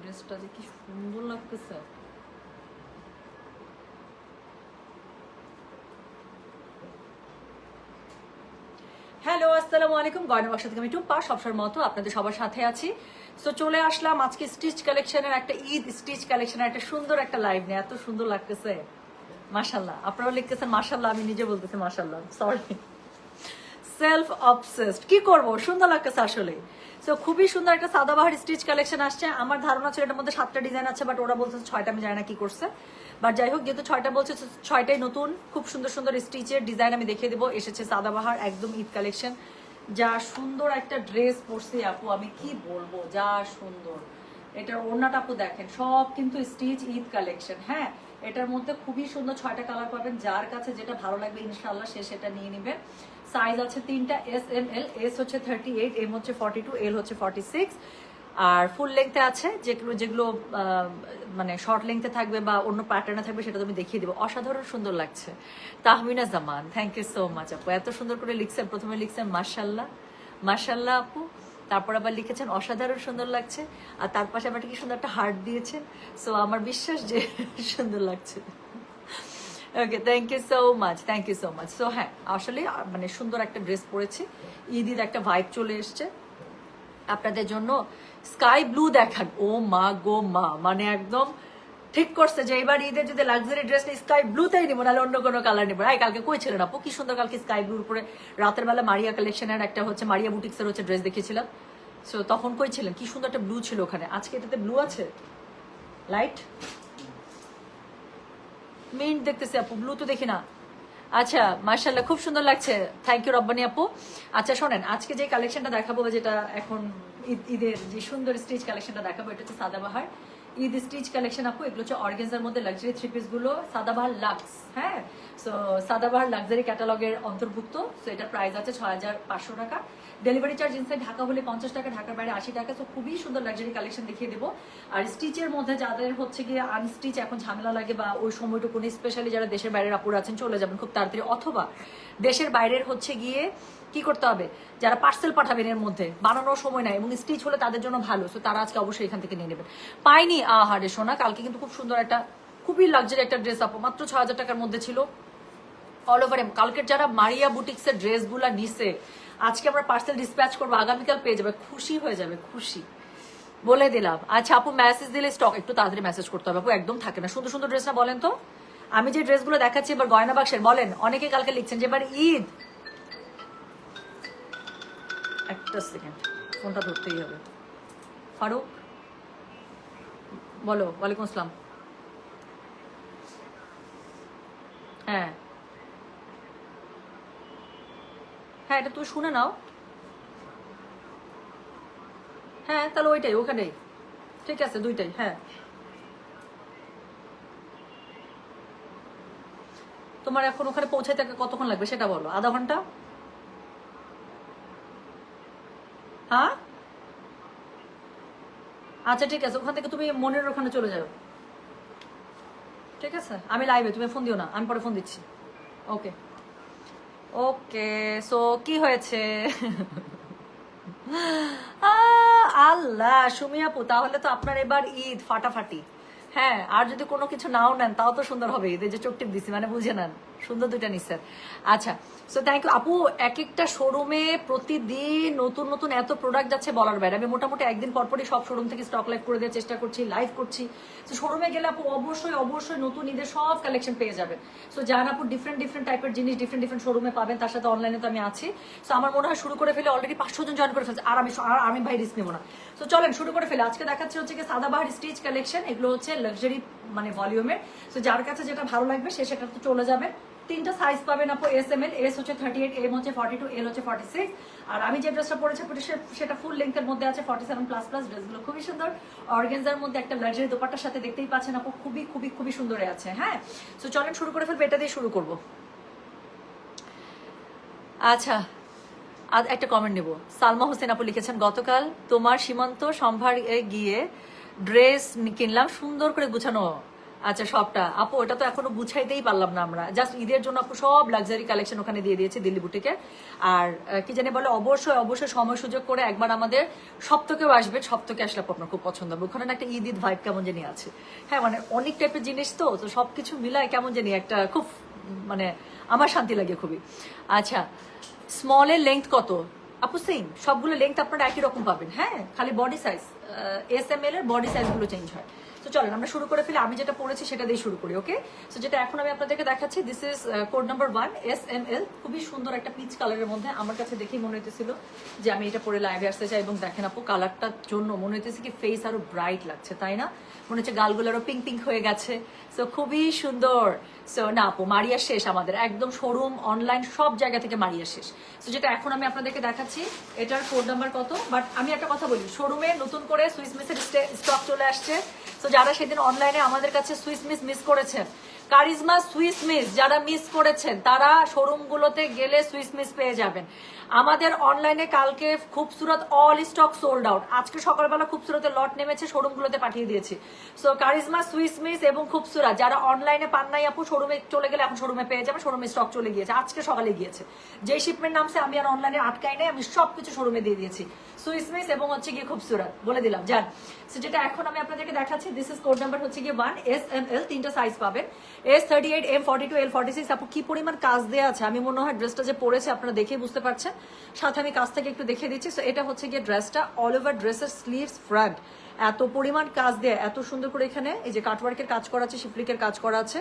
ড্রেসটা যে কি সুন্দর লাগতেছে। হ্যালো, আসসালামু আলাইকুম। গয়না বাক্স থেকে আমি টুম্পা, সবসময়ের মতো আপনাদের সবার সাথে আছি। সো চলে আসলাম আজকে স্টিচ কালেকশনের একটা ঈদ স্টিচ কালেকশনের একটা সুন্দর একটা লাইভ নিয়ে। এত সুন্দর লাগতেছে, মাশাল্লাহ। আপনারাও লিখতেছেন মাশাল্লাহ, আমি নিজে বলতেছি মাশাল্লাহ, সরি। সেলফ অবসেসড, কি করব, সুন্দর লাগতেছে আসলে। সো খুবই সুন্দর একটা সাদাবাহার স্টিচ কালেকশন আসছে। আমার ধারণা ছিল এটার মধ্যে 7টা ডিজাইন আছে, বাট ওরা বলছে 6টা, আমি জানি না কি করছে। বাট যাই হোক, যেহেতু 6টা বলছে, 6টাই নতুন খুব সুন্দর সুন্দর স্টিচের ডিজাইন আমি দেখিয়ে দেবো। এসেছে সাদাবাহার একদম ঈদ কালেকশন। যা সুন্দর একটা ড্রেস পরছি আপু, আমি কি বলবো, যা সুন্দর। এটার ওড়নাটা আপু দেখেন, সব কিন্তু স্টিচ ঈদ কালেকশন। হ্যাঁ, এটার মধ্যে খুবই সুন্দর 6টা কালার পাবেন। যার কাছে যেটা ভালো লাগবে ইনশাআল্লাহ সে সেটা নিয়ে নেবেন। সাইজ আছে 3টা, এস এম এল। এস হচ্ছে 38, এম হচ্ছে 42, এল হচ্ছে 46। আর ফুল লেংথে আছে, যেগুলো যেগুলো মানে শর্ট লেংথে থাকবে বা অন্য প্যাটার্নে থাকবে সেটা তুমি দেখিয়ে দেবো। অসাধারণ সুন্দর লাগছে। তাহমিনা জামান, থ্যাংক ইউ সো মাচ আপু, এত সুন্দর করে লিখছেন। প্রথমে লিখছেন মাশাল্লাহ, মাশাল্লাহ আপু, তারপর আবার লিখেছেন অসাধারণ সুন্দর লাগছে, আর তার পাশে আবার কি সুন্দর একটা হার্ট দিয়েছেন। সো আমার বিশ্বাস যে সুন্দর লাগছে। Okay, thank you so much, thank you so much. So হ্যাঁ, আসলে মানে সুন্দর একটা ড্রেস পরেছি, ঈদের একটা ভাইব চলে এসছে আপনাদের জন্য। স্কাই ব্লু দেখান, ও মা গো মা, মানে একদম ঠিক করছে যে এবার ঈদের যদি লাক্সারি ড্রেস নেই স্কাই ব্লুতেই নিবো, নাহলে অন্য কোনো কালার নিবো। কালকে কই ছিলেন আপু, কি সুন্দর কালকে স্কাই ব্লুর উপরে রাতের বেলা মারিয়া কালেকশনের একটা হচ্ছে মারিয়া বুটিক্সের হচ্ছে ড্রেস দেখিয়েছিলাম। সো তখন কই ছিলেন, কি সুন্দর একটা ব্লু ছিল ওখানে। আজকে এটাতে ব্লু আছে, লাইট মিন্ট দেখতেছি আপু, ব্লু তো দেখি না। আচ্ছা, মার্শাল্লাহ, খুব সুন্দর লাগছে, থ্যাংক ইউ রব্বানি আপু। আচ্ছা শোনেন, আজকে যে কালেকশনটা দেখাবো, যেটা এখন ঈদের যে সুন্দর স্টিচ কালেকশনটা দেখাবো, এটা হচ্ছে সাদাবাহার ঈদ স্টিচ কালেকশন আপু। এগুলো হচ্ছে অর্গানজার মধ্যে লাক্সারি 3 পিস গুলো, সাদাবাহার লাক্স। হ্যাঁ, সো সাদাবাহার লাক্সারি ক্যাটালগের অন্তর্ভুক্ত। সো এটা প্রাইস আছে 6500 টাকা। ডেলিভারি চার্জ ইনসাইড ঢাকা হলে 50 টাকা, ঢাকার বাইরে 80 টাকা। তো খুবই সুন্দর লাক্সারি কালেকশন দেখিয়ে দেবো। আর স্টিচের মধ্যে যাদের হচ্ছে গিয়ে আনস্টিচ এখন ঝামেলা লাগে, বা ওই সময়টুকু স্পেশালি যারা দেশের বাইরের আপুরা আছেন চলে যাবেন খুব তাড়াতাড়ি, অথবা দেশের বাইরের হচ্ছে গিয়ে কি করতে হবে, যারা পার্সেল পাঠাবেন এর মধ্যে বানানোর সময় নাই এবং স্টিচ হলে তাদের জন্য ভালো। সো তারা আজকে অবশ্যই এখান থেকে নিয়ে নেবেন। পাইনি আহারে সোনা, কালকে কিন্তু খুব সুন্দর একটা খুবই লাক্সারি একটা ড্রেস আপু, মাত্র 6000 টাকার মধ্যে ছিল। অল ওভার কালকের যারা মারিয়া বুটিক্সের ড্রেসগুলো নিছে, আজকে আমরা পার্সেল ডিসপ্যাচ করবো, আগামীকাল পেয়ে যাবে, খুশি হয়ে যাবে, খুশি বলে দিলাম। আচ্ছা আপু, মেসেজ দিলে স্টক একটু তাড়াতাড়ি মেসেজ করতে হবে আপু, একদম থাকে না। সুন্দর সুন্দর ড্রেস না বলেন তো, আমি যে ড্রেসগুলো দেখাচ্ছি এবার গয়না বাক্সের, বলেন অনেকে কালকে লিখছেন যে এবার ঈদ। একটা সেকেন্ড, ফোনটা ধরতেই হবে। ফারুক বলো, ওয়ালাইকুম আসসালাম। হ্যাঁ হ্যাঁ, এটা তুমি শুনে নাও। হ্যাঁ, তাহলে ওইটাই, ওখানেই ঠিক আছে, দুইটাই। হ্যাঁ, তোমার এখন ওখানে পৌঁছাইতে কতক্ষণ লাগবে সেটা বলো, আধা ঘন্টা? হ্যাঁ, আচ্ছা ঠিক আছে, ওখান থেকে তুমি মনের ওখানে চলে যাও। ঠিক আছে, আমি লাইভে, তুমি ফোন দিও না, আমি পরে ফোন দিচ্ছি। ওকে ওকে। সো কি হয়েছে? আল্লাহ, সুমি আপু, তাহলে তো আপনার এবার ঈদ ফাটাফাটি। হ্যাঁ, আর যদি কোনো কিছু নাও নেন তাও তো সুন্দর হবে। ঈদের যে চোখ টিপ দিছি, মানে বুঝে নেন, সুন্দর দুইটা নিচ্ছেন। আচ্ছা, সো থ্যাংক ইউ আপু। এক একটা শোরুমে প্রতিদিন নতুন নতুন এত প্রোডাক্ট যাচ্ছে বলার বাইরে। আমি মোটামুটি একদিন পরপরই সব শোরুম থেকে স্টক লাইভ করে দেওয়ার চেষ্টা করছি, লাইভ করছি। তো শোরুমে গেলে আপু অবশ্যই অবশ্যই নতুন ঈদের সব কালেকশন পেয়ে যাবেন। সো যান আপু, ডিফারেন্ট ডিফারেন্ট টাইপের জিনিস ডিফারেন্ট ডিফারেন্ট শোরুমে পাবেন, তার সাথে অনলাইনে তো আমি আছি। সো আমার মনে হয় শুরু করে ফেলে, অলরেডি 500 জন জয়েন করে ফেলছে, আর আমি ভাই রিস্ক নেবো না। সো চলেন শুরু করে ফেলে। আজকে দেখাচ্ছে হচ্ছে কি সাদাবাহার স্টিচ কালেকশন। এগুলো হচ্ছে লাক্সারি মানে ভলিউমের। সো যার কাছে যেটা ভালো লাগবে সে সেটা তো চলে যাবে। 3টা সাইজ পাবেন আপু, এস এম এল। এস হচ্ছে 38, এম হচ্ছে 42, এল হচ্ছে 46। আর আমি যে ড্রেসটা পরেছি সেটা ফুল লেন্থের মধ্যে আছে, 47 প্লাস প্লাস। ড্রেসগুলো খুবই সুন্দর, অর্গানজার মধ্যে একটা লাক্সারি দোপাট্টার সাথে দেখতেই পাচ্ছেন আপু, খুবই খুবই খুবই সুন্দর আছে। হ্যাঁ, সো চলেন শুরু করে ফেলবো, এটা দিয়ে শুরু করবো। আচ্ছা, আজ একটা কমেন্ট নেব। সালমা হোসেন আপু লিখেছেন, গতকাল তোমার সীমান্ত সম্ভারে গিয়ে ড্রেস কিনলাম, সুন্দর করে গুছানো আচ্ছা সবটা আপু, ওটা তো এখনো বুঝাইতেই পারলাম না আমরা। জাস্ট ঈদের জন্য আপু সব লাক্সারি কালেকশন ওখানে দিয়ে দিয়েছি দিল্লি বুটিকে। আর কি জানি বলে, অবশ্যই অবশ্যই সময় সুযোগ করে একবার আমাদের সপ্তাহেও আসবে। সপ্তাহে আসলে আপনার খুব পছন্দ হবে। ওখানে না একটা ঈদ ঈদ ভাইব কেমন জানি আছে। হ্যাঁ মানে অনেক টাইপের জিনিস তো, তো সবকিছু মিলায় কেমন জানি একটা খুব মানে আমার শান্তি লাগে খুবই। আচ্ছা, স্মলের লেন্থ কত আপু? সেম সবগুলো লেন্থ আপনারা একই রকম পাবেন। হ্যাঁ, খালি বডি সাইজ, SML এর বডি সাইজ গুলো চেঞ্জ হয়। তো চলেন আমরা শুরু করে ফেলি। আমি যেটা পড়েছি সেটা দিয়ে শুরু করি। ওকে, সো যেটা এখন আমি আপনাদেরকে দেখাচ্ছি, this is code number 1 SML। খুবই সুন্দর একটা পিচ কালারের মধ্যে। আমার কাছে দেখেই মনে হইতেছিল যে আমি এটা পরে লাইভে আসতে চাই। এবং দেখেন আপু, কালারটার জন্য মনে হইতেছে কি ফেস আরো ব্রাইট লাগছে, তাই না? মনে হচ্ছে গালগুলো আরো পিঙ্ক পিঙ্ক হয়ে গেছে। সো খুবই সুন্দর। সো না আপু, মারিয়া শেষ আমাদের একদম, শোরুম অনলাইন সব জায়গা থেকে মারিয়া শেষ। সো যেটা এখন আমি আপনাদেরকে দেখাচ্ছি, এটার কোড নাম্বার কত। বাট আমি একটা কথা বলি, শোরুমে নতুন করে সুইস মিসের স্টক চলে আসছে। তো যারা সেদিন অনলাইনে আমাদের কাছে সুইস মিস করেছেন, কারিজমা সুইস মিস যারা মিস করেছেন, তারা শোরুম গুলোতে গেলে সুইস মিস পেয়ে যাবেন। আমাদের অনলাইনে কালকে খুবসুরত অল স্টক সোল্ড আউট। আজকে সকালবেলা খুবসুরতের লট নেমেছে, শোরুম গুলোতে পাঠিয়ে দিয়েছি। সো কারিজমা সুইস মিস এবং খুবসুরত যারা অনলাইনে পান নাই আপু, শোরুমে চলে গেলে এখন শোরুমে পেয়ে যাবে। শোরুমে স্টক চলে গিয়েছে, আজকে সকালে গিয়েছে। যে শিপমেন্ট নামছে আমি আর অনলাইনে আটকাই নাই, আমি সবকিছু শোরুমে দিয়ে দিয়েছি। সুইস মিস এবং হচ্ছে গিয়ে খুবসুরত বলে দিলাম জান। সো যেটা এখন আমি আপনাদেরকে দেখাচ্ছি, দিস ইজ কোড নাম্বার হচ্ছে গিয়ে 1 SML। 3টা সাইজ পাবেন, S38, M42, L46। আপু কি পরিমাণ কাজ দেওয়া আছে, আমি মনে হয় ড্রেসটা যে পরেছে আপনারা দেখেই বুঝতে পারছেন। সাথে আমি কাজ থেকে একটু দেখিয়ে দিচ্ছি। সো এটা হচ্ছে গিয়ে ড্রেসটা, অল ওভার ড্রেসের স্লিভস ফ্রন্ট এত পরিমাণ কাজ দেয়, এত সুন্দর করে এখানে এই যে কাটওয়ার্কের কাজ করা আছে, শিফলিকের কাজ করা আছে।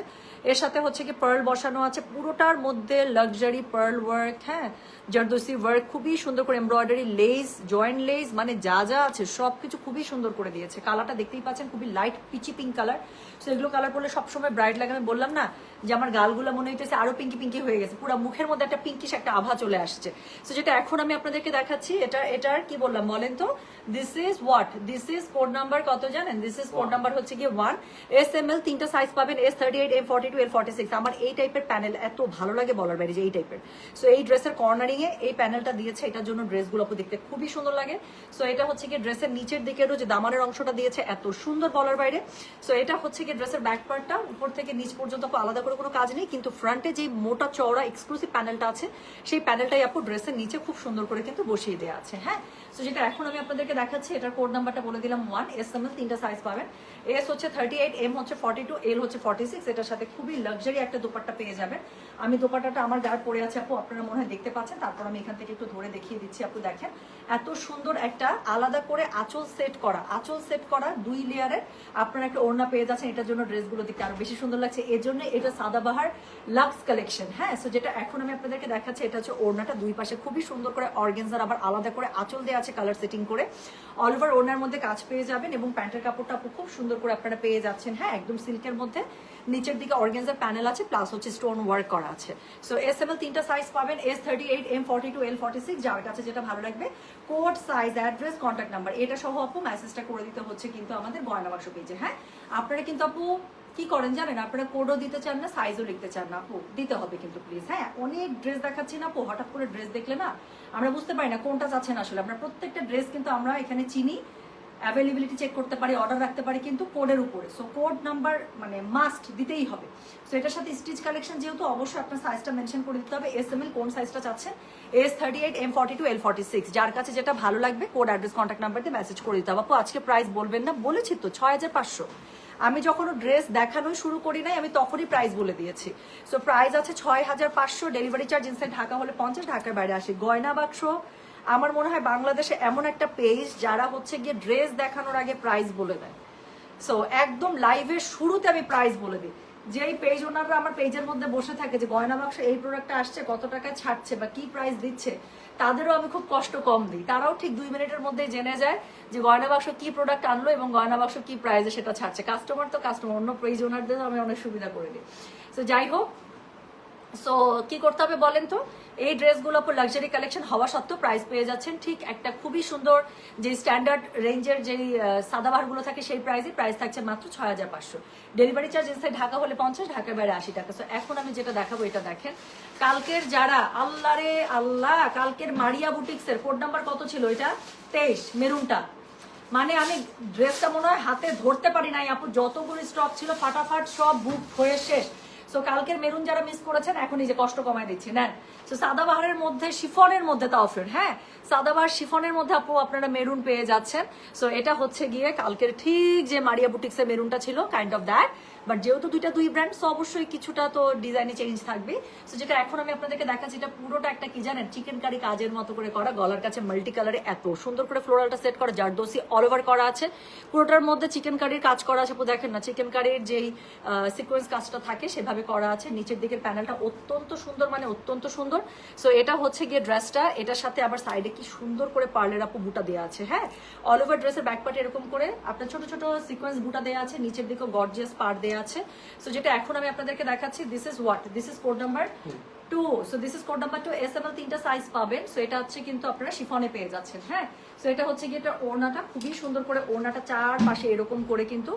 এর সাথে হচ্ছে কি পার্ল বসানো আছে, পুরোটার মধ্যে লাক্সারি পার্ল ওয়ার্ক, হ্যাঁ জারদোসি ওয়ার্ক, খুবই সুন্দর করে এমব্রয়ডারি, লেস, জয়েন্ট লেস, মানে যা যা আছে সবকিছু খুবই সুন্দর করে দিয়েছে। কালারটা দেখতেই পাচ্ছেন, খুবই light peachy pink colour. So এগুলো কালার পরলে সবসময় ব্রাইট লাগে। আমি বললাম না যে আমার গালগুলো মনে হইতেছে আরো পিঙ্কি পিঙ্কি হয়ে গেছে, পুরো মুখের মধ্যে একটা পিঙ্কিশ একটা আভা চলে আসছে। সো যেটা এখন আমি আপনাদেরকে দেখাচ্ছি, এটার কি বললাম বলেন তো, this is what, this is code number কত জানেন? দিস ইজ কোড নাম্বার হচ্ছে গিয়ে 1 SML। 3টা সাইজ পাবেন, S38, M42, L46। আমার এই টাইপের প্যানেল এত ভালো লাগে বলার বাইরে, যে এই টাইপের। সো এই ড্রেসের কর্নারিং এ এই প্যানেলটা দিয়েছে, এটার জন্য ড্রেসগুলো আপু দেখতে খুবই সুন্দর লাগে। সো এটা হচ্ছে গিয়ে ড্রেসের নিচের দিকেরও যে দামানের অংশটা দিয়েছে এত সুন্দর বলার বাইরে। সো এটা হচ্ছে গিয়ে ড্রেসের ব্যাক পার্টটা, উপর থেকে নিচ পর্যন্ত আপু আলাদা করে কোনো কাজ নেই, কিন্তু ফ্রন্টে যে মোটা চওড়া এক্সক্লুসিভ প্যানেলটা আছে, সেই প্যানেলটাই আপু ড্রেসের নিচে খুব সুন্দর করে কিন্তু বসিয়ে দেওয়া আছে। হ্যাঁ, সো যেটা এখন আমি আপনাদেরকে দেখাচ্ছি, এটার কোড নাম্বারটা বলে দিলাম 1 SML। 3টা সাইজ পাবেন, S হচ্ছে 38, M হচ্ছে 42, L হচ্ছে 46। এটার সাথে খুবই লাক্সারি একটা দোপাট্টা পেয়ে যাবেন। আমি দোপাট্টাটা আমার গায়ে পরে আছে আপু, আপনারা মনে হয় দেখতে পাচ্ছেন। তারপর আমি এখান থেকে একটু ধরে দেখিয়ে দিচ্ছি আপু, দেখেন এত সুন্দর একটা আলাদা করে আঁচল সেট করা 2 লেয়ারের আপনারা একটা ওড়না পেয়ে যাচ্ছেন। এটার জন্য ড্রেসগুলো দেখতে আরো বেশি সুন্দর লাগছে, এর জন্য এটা সাদাবাহার লাক্স কালেকশন। হ্যাঁ, সো যেটা এখন আমি আপনাদেরকে দেখাচ্ছি, এটা হচ্ছে ওড়নাটা, দুই পাশে খুবই সুন্দর করে অর্গানজার আবার আলাদা করে আঁচল দেওয়া আছে, কালার সেটিং করে অল ওভার ওড়নার মধ্যে কাজ পেয়ে যাবেন। এবং প্যান্টের কাপড়টা আপু খুব সুন্দর করে আপনারা পেয়ে যাচ্ছেন। হ্যাঁ, একদম সিল্কের মধ্যে, নিচের দিকে অর্গানজার প্যানেল আছে, প্লাস হচ্ছে স্টোন ওয়ার্ক করা আছে। সো SML 3টা সাইজ পাবেন, S38, M42, L46। যার কাছে যেটা ভালো লাগবে, code, size, address, contact number এটা সহ আপু মেসেজটা করে দিতে হচ্ছে কিন্তু আমাদের গয়না বাক্স পেজে। হ্যাঁ, আপনারা কিন্তু আপু কি করেন জানেন, আপনারা কোডও দিতে চান না, সাইজও লিখতে চান না আপু, দিতে হবে কিন্তু প্লিজ। হ্যাঁ, অনেক ড্রেস দেখাচ্ছি না আপু, হঠাৎ করে ড্রেস দেখলে না আমরা বুঝতে পারি না কোনটা চাচ্ছেন আসলে। আমরা প্রত্যেকটা ড্রেস কিন্তু আমরা এখানে চিনি, অ্যাভেলেবিলিটি চেক করতে পারি, অর্ডার রাখতে পারি কিন্তু কোডের উপরে। সো কোড নাম্বার মানে মাস্ট দিতেই হবে। সো এটার সাথে স্টিচ কালেকশন যেহেতু, অবশ্যই আপনার সাইজটা মেনশন করে দিতে হবে। SML কোন সাইজটা চাচ্ছেন, S38, M42, L46। যার কাছে যেটা ভালো লাগবে কোড, অ্যাড্রেস, কন্ট্যাক্ট নাম্বার দিয়ে মেসেজ করে দিতে হবে। আপু আজকে প্রাইস বলবেন না, বলেছি তো 6500। আমি যখন ড্রেস দেখানোই শুরু করি নাই, আমি তখনই প্রাইস বলে দিয়েছি। সো প্রাইস আছে 6500, ডেলিভারি চার্জ ইনসাইড ঢাকা হলে 50, ঢাকার বাইরে আসে। গয়না বাক্স আমার মনে হয় বাংলাদেশে এমন একটা পেজ যারা হচ্ছে গিয়ে ড্রেস দেখানোর আগে প্রাইস বলে দেয়। সো একদম লাইভের শুরুতে আমি প্রাইস বলে দিই, যেই পেজ ওনাররা আমার পেজের মধ্যে বসে থাকে যে গয়না বাক্স এই প্রোডাক্টটা আসছে, কত টাকায় ছাড়ছে বা কি প্রাইস দিচ্ছে, তাদেরও আমি খুব কষ্ট কম দিই। তারাও ঠিক 2 মিনিটের মধ্যে জেনে যায় যে গয়না বাক্স কি প্রোডাক্ট আনলো এবং গয়না বাক্স কি প্রাইসে সেটা ছাড়ছে। কাস্টমার তো কাস্টমার, অন্য পেজ ওনারদের আমি অনেক সুবিধা করে দিই। সো যাই হোক, সো কি করতে হবে বলেন তো, এই ড্রেসগুলো আপু লাক্সারি কালেকশন হওয়া সত্ত্বেও প্রাইস পেয়ে যাচ্ছেন ঠিক একটা খুবই সুন্দর যে স্ট্যান্ডার্ড রেঞ্জের যেই সাদাবাহারগুলো থাকে সেই প্রাইস থাকছে মাত্র 6500। ডেলিভারি চার্জ ইনসাইড ঢাকা হলে 50, ঢাকার বাইরে 80 টাকা। সো এখন আমি যেটা দেখাবো এটা দেখেন, কালকের যারা আল্লাহ রে আল্লাহ, কালকের মারিয়া বুটিক্সের কোড নাম্বার কত ছিল, এটা 23 মেরুনটা, মানে আমি ড্রেসটা মনে হয় হাতে ধরতে পারি নাই আপু, যতগুলো স্টক ছিল ফাটাফাট সব বুক হয়ে শেষ। সো কালকের মেরুন যারা মিস করেছেন এখন এই যে কষ্ট কমায় দিচ্ছি নেন। সো সাদাবাহারের মধ্যে শিফনের মধ্যে তাও ফ্রেন্ড, হ্যাঁ সাদাবাহার শিফনের মধ্যে আপু আপনারা মেরুন পেয়ে যাচ্ছেন। সো এটা হচ্ছে গিয়ে কালকের ঠিক যে মারিয়া বুটিক্সের মেরুনটা ছিল কাইন্ড অফ দ্যাট, বাট যেহেতু দুই ব্র্যান্ড সো অবশ্যই কিছুটা তো ডিজাইনে চেঞ্জ থাকবে। সো যেটা এখন আমি আপনাদেরকে দেখাচ্ছি এটা পুরোটা একটা কি জানেন চিকেন কারি কাজের মতো করে করা, গলার কাছে মাল্টি কালারে এত সুন্দর করে ফ্লোরালটা সেট করা, জারদোসি অল ওভার করা আছে, পুরোটার মধ্যে চিকেন কারির কাজ করা আছে। দেখেন না চিকেন কারির যেই সিকোয়েন্স কাজটা থাকে সেভাবে করা আছে, নিচের দিকের প্যানেলটা অত্যন্ত সুন্দর, মানে অত্যন্ত সুন্দর। সো এটা হচ্ছে গিয়ে ড্রেসটা, এটার সাথে আবার সাইডে কি সুন্দর করে পার্লের আপু বুটা দেওয়া আছে, হ্যাঁ অল ওভার ড্রেসের ব্যাক পার্টে এরকম করে আপনার ছোট ছোট সিকোয়েন্স বুটা দেওয়া আছে, নিচের দিকে গর্জিয়াস পার্ট দেওয়া আছে। সো যেটা এখন আমি আপনাদেরকে দেখাচ্ছি this is what, this is code number 2। So this is code number 2, SML 3টা সাইজ পাবেন। সো এটা হচ্ছে কিন্তু আপনারা শিফনে পেয়ে যাচ্ছেন, হ্যাঁ। সো এটা হচ্ছে কি এটা ওড়নাটা খুবই সুন্দর করে, ওড়নাটা চারপাশে এরকম করে কিন্তু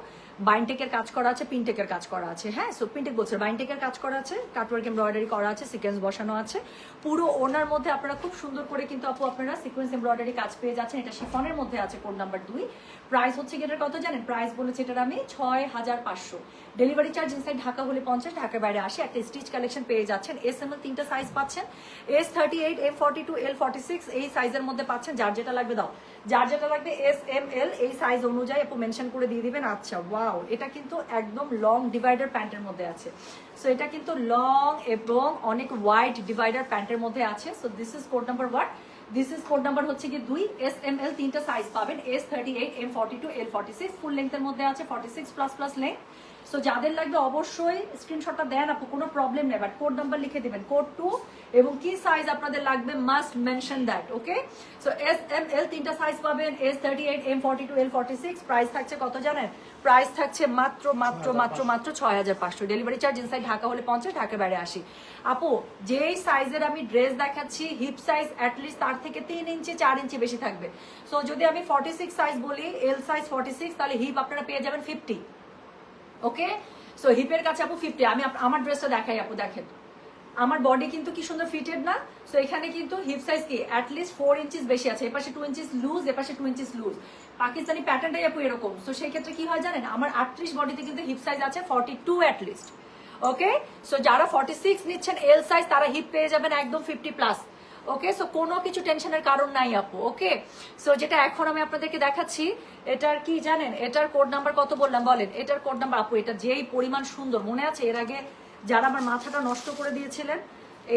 বাইনটেকের কাজ করা আছে, পিনটেকের কাজ করা আছে, হ্যাঁ সো পিনটেক বলছে বাইনটেকের কাজ করা আছে, কাটওয়ার্ক এমব্রয়ডারি করা আছে, সিকোয়েন্স বসানো আছে পুরো ওড়নার মধ্যে। আপনারা খুব সুন্দর করে কিন্তু আপু আপনারা সিকোয়েন্স এমব্রয়ডারি কাজ পেয়ে যাচ্ছেন। এটা শিফনের মধ্যে আছে কোড নাম্বার 2। প্রাইস হচ্ছে কি এটার কত জানেন, প্রাইস বলেছে এটার আমি 6500। ডেলিভারি চার্জ ইনসাইড ঢাকা হলে 50, ঢাকার বাইরে 80। একটা স্টিচ কালেকশন পেয়ে যাচ্ছেন। এসএমএল 3টা সাইজ পাচ্ছেন, S38, M42, L46 এই সাইজের মধ্যে পাচ্ছেন। যার যেটা লাগবে দাও, যার যেটা লাগবে SML এই সাইজ অনুযায়ী আপু মেনশন করে দিয়ে দিবেন। আচ্ছা ওয়াও, এটা কিন্তু একদম লং ডিভাইডার প্যান্টের মধ্যে আছে। সো এটা কিন্তু লং এবং অনেক ওয়াইড ডিভাইডার প্যান্টের মধ্যে আছে। So this is code number what, this is code number হচ্ছে কি 2। SML 3টা সাইজ পাবেন, S38, M42, L46 ফুল লেন্থের মধ্যে আছে, 46++ লেন্থ। সো যাদের লাগবে অবশ্যই স্ক্রিনশটটা দেন আপু, কোনো প্রবলেম নেই, বাট কোড নাম্বার লিখে দিবেন কোড 2 এবং কি সাইজ আপনাদের লাগবে must mention that, okay. So SML 3টা সাইজ পাবেন, S38, M42, L46। প্রাইস থাকছে কত জানেন, প্রাইস থাকছে মাত্র মাত্র মাত্র মাত্র 6500। ডেলিভারি চার্জ ইনসাইড ঢাকা হলে 50, ঢাকার বাইরে 80। আপু যেই সাইজের আমি ড্রেস দেখাচ্ছি হিপ সাইজ অ্যাটলিস্ট তার থেকে 3 ইঞ্চি 4 ইঞ্চি বেশি থাকবে। সো যদি আমি 46 সাইজ বলি, এল সাইজ 46, তাহলে হিপ আপনারা পেয়ে যাবেন 50, ওকে। সো হিপের কাছে আপু 50। আমি আমার ড্রেসটা দেখাই আপু, দেখেন আমার বডি কিন্তু কি সুন্দর ফিটেড না। সো এখানে কিন্তু হিপ সাইজ কি অ্যাটলিস্ট 4 ইঞ্চিস বেশি আছে, এপাশে 2 ইঞ্চিস লুজ, এপাশে 2 ইঞ্চিস লুজ। পাকিস্তানি প্যাটার্নটাই আপু এরকম। সো সেই ক্ষেত্রে কি হয় জানেন, আমার 38 বডিতে কিন্তু হিপ সাইজ আছে 42 অ্যাটলিস্ট, ওকে। সো যারা 46 নিচ্ছেন এল সাইজ তারা হিপ পেয়ে যাবেন একদম 50+, ওকে। সো কোনো কিছু টেনশনের কারণ নাই আপু, ওকে। সো যেটা এখন আমি আপনাদেরকে দেখাচ্ছি এটার কি জানেন, এটার কোড নাম্বার কত বললাম বলেন, এটার কোড নাম্বার আপু এটা যেই পরিমাণ সুন্দর, মনে আছে এর আগে যারা আমার মাথাটা নষ্ট করে দিয়েছিলেন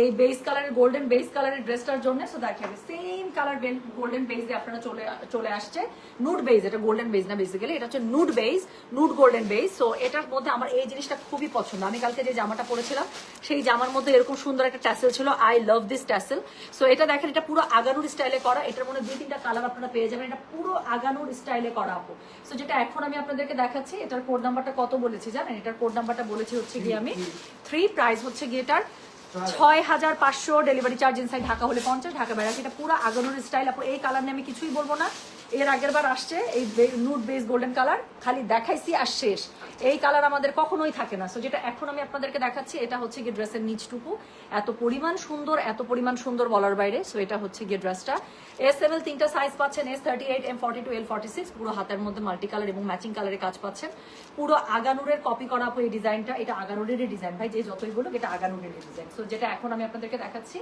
এই বেস কালারের গোল্ডেন বেস কালারের ড্রেসটার জন্য। সো দেখেন সেম কালার গোল্ডেন বেস দিয়ে আপনারা চলে আসছে, নুড বেস, এটা গোল্ডেন বেস না বেসিক্যালি, এটা হচ্ছে nude base, nude golden base. So এটার মধ্যে আমার এই জিনিসটা খুবই পছন্দ। আমি কালকে যে জামাটা পরেছিলাম সেই জামার মধ্যে এরকম সুন্দর একটা ট্যাসেল ছিল, I love this tassel. So এটা দেখেন এটা পুরো আগানুর স্টাইলে করা, এটার মধ্যে 2-3টা কালার আপনারা পেয়ে যাবেন, এটা পুরো আগানুর স্টাইলে করা আপু। সো যেটা এখন আমি আপনাদেরকে দেখাচ্ছি এটার কোড নাম্বারটা কত বলেছি জানেন, এটার কোড নাম্বারটা বলেছি হচ্ছে গিয়ে আমি 3। প্রাইস হচ্ছে গিয়ে এটার 6500। ডেলিভারি চার্জ ইনসাইড ঢাকা হলে 50, ঢাকা বাইরে। এটা পুরো আগানোর স্টাইল আপু। এই কালার নিয়ে আমি কিছুই বলবো না, এর আগের বার আসছে এই নুড বেস গোল্ডেন কালার, খালি দেখাইছি আর শেষ। এই কালার আমাদের কখনোই থাকে না। সো যেটা এখন আমি আপনাদেরকে দেখাচ্ছি এটা হচ্ছে গিয়ে ড্রেসের নিচটুকু এত পরিমাণ সুন্দর, এত পরিমাণ সুন্দর বলার বাইরে। সো এটা হচ্ছে গিয়ে ড্রেসটা। SML 3টা সাইজ পাচ্ছেন, S38, M42, L46 পুরো হাতের মধ্যে মাল্টি কালার এবং ম্যাচিং কালারের কাজ পাচ্ছেন। পুরো আগানুরের কপি করা আপু এই ডিজাইনটা, এটা আগানুরের ডিজাইন ভাই, যে যতই বলুক এটা আগানুরের ডিজাইন। সো যেটা এখন আমি আপনাদেরকে দেখাচ্ছি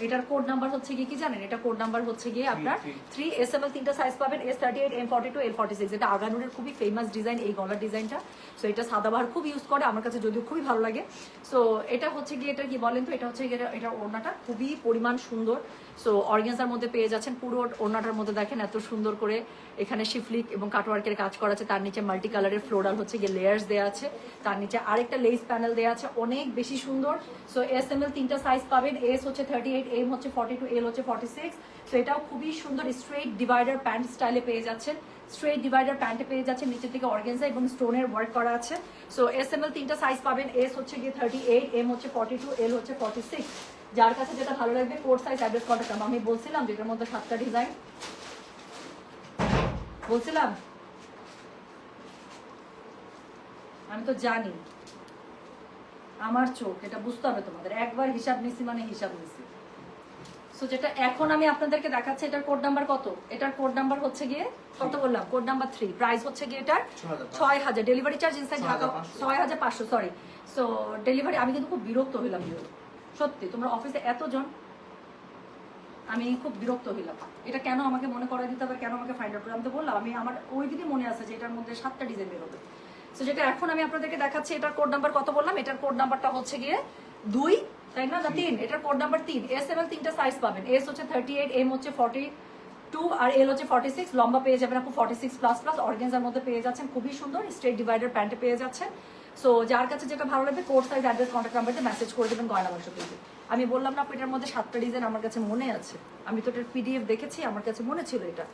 এটার কোড নাম্বার হচ্ছে গিয়ে কি জানেন, এটা কোড নাম্বার হচ্ছে গিয়ে আপনার 3। SML 3টা সাইজ পাবেন, S38, M42, L46। এটা আগানুরের খুবই ফেমাস ডিজাইন এই গলার ডিজাইনটা। সো এটা সাদাবাহার খুব ইউজ করে, আমার কাছে যদিও খুবই ভালো লাগে। সো এটা হচ্ছে গিয়ে এটা কি বলেন তো, এটা হচ্ছে গিয়ে এটা ওড়নাটা খুবই পরিমাণ সুন্দর। সো অর্গানজার মধ্যে পেয়ে যাচ্ছেন, পুরো ওড়নাটার মধ্যে দেখেন এত সুন্দর করে এখানে শিফলিক এবং কাটওয়ার্কের কাজ করা আছে, তার নিচে মাল্টি কালারের ফ্লোরাল হচ্ছে গিয়ে লেয়ার্স দেওয়া আছে, তার নিচে আরেকটা লেস প্যানেল দেওয়া আছে, অনেক বেশি সুন্দর। সো SML 3টা সাইজ পাবেন, S হচ্ছে 38, M হচ্ছে 42, L হচ্ছে 46। সো এটাও খুবই সুন্দর স্ট্রেট ডিভাইডার প্যান্ট স্টাইলে পেয়ে যাচ্ছেন, স্ট্রেট ডিভাইডার প্যান্টে পেয়ে যাচ্ছেন, নিচের দিকে অর্গানজা এবং স্টোনের ওয়ার্ক করা আছে। সো SML 3টা সাইজ পাবেন, S হচ্ছে গিয়ে 38, M হচ্ছে 42, L হচ্ছে 46। যার কাছে যেটা ভালো লাগবে code size address contact number. আমি বলছিলাম যেটার মধ্যে 7টা ডিজাইন বলছিলাম, আমি তো জানি আমার চোখ, এটা বুঝতে হবে তোমাদের। একবার হিসাব নিছি মানে হিসাব নিছি। সো যেটা এখন আমি আপনাদেরকে দেখাচ্ছি, এটার কোড নাম্বার কত? এটার কোড নাম্বার হচ্ছে গিয়ে কত বললাম? Code number 3। প্রাইস হচ্ছে গিয়ে এটার 6000। Delivery charge inside Dhaka 6500, sorry. So delivery, আমি কিন্তু খুব বিরক্ত হইলাম সত্যি, তোমরা অফিসে এতজন, আমি খুব বিরক্ত হইলাম। এটা কেন আমাকে মনে করাই দিতে হবে, কেন আমাকে ফাইন্ড আউট করে? আমি তো বললাম, আমি আমার ওই দিনই মনে আছে যে এটার মধ্যে 7টা ডিজাইন বেরোবে। সো যেটা এখন আমি আপনাদেরকে দেখাচ্ছি, এটার কোড নাম্বার কত বললাম? এটার কোড নাম্বারটা হচ্ছে গিয়ে 2, তাই না? 3। এটার code number 3। S M L 3টা সাইজ পাবেন। এস হচ্ছে 38, এম হচ্ছে 42 আর এল হচ্ছে 46। লম্বা পেয়ে যাবেন আপু 46++। অর্গানজার মধ্যে পেয়ে যাচ্ছেন, খুবই সুন্দর স্ট্রেট ডিভাইডার প্যান্টে পেয়ে যাচ্ছেন। সো যার কাছে যেটা ভালো লাগবে কোড সাইজ অ্যাড্রেস কন্ট্যাক্ট নাম্বারতে মেসেজ করে দেবেন গয়না বাক্স পেজে। আমি বললাম না আপু, এটার মধ্যে 7টা ডিজাইন আমার কাছে মনে আছে, আমি তো এটার পিডিএফ দেখেছি, আমার কাছে মনে ছিল এটা।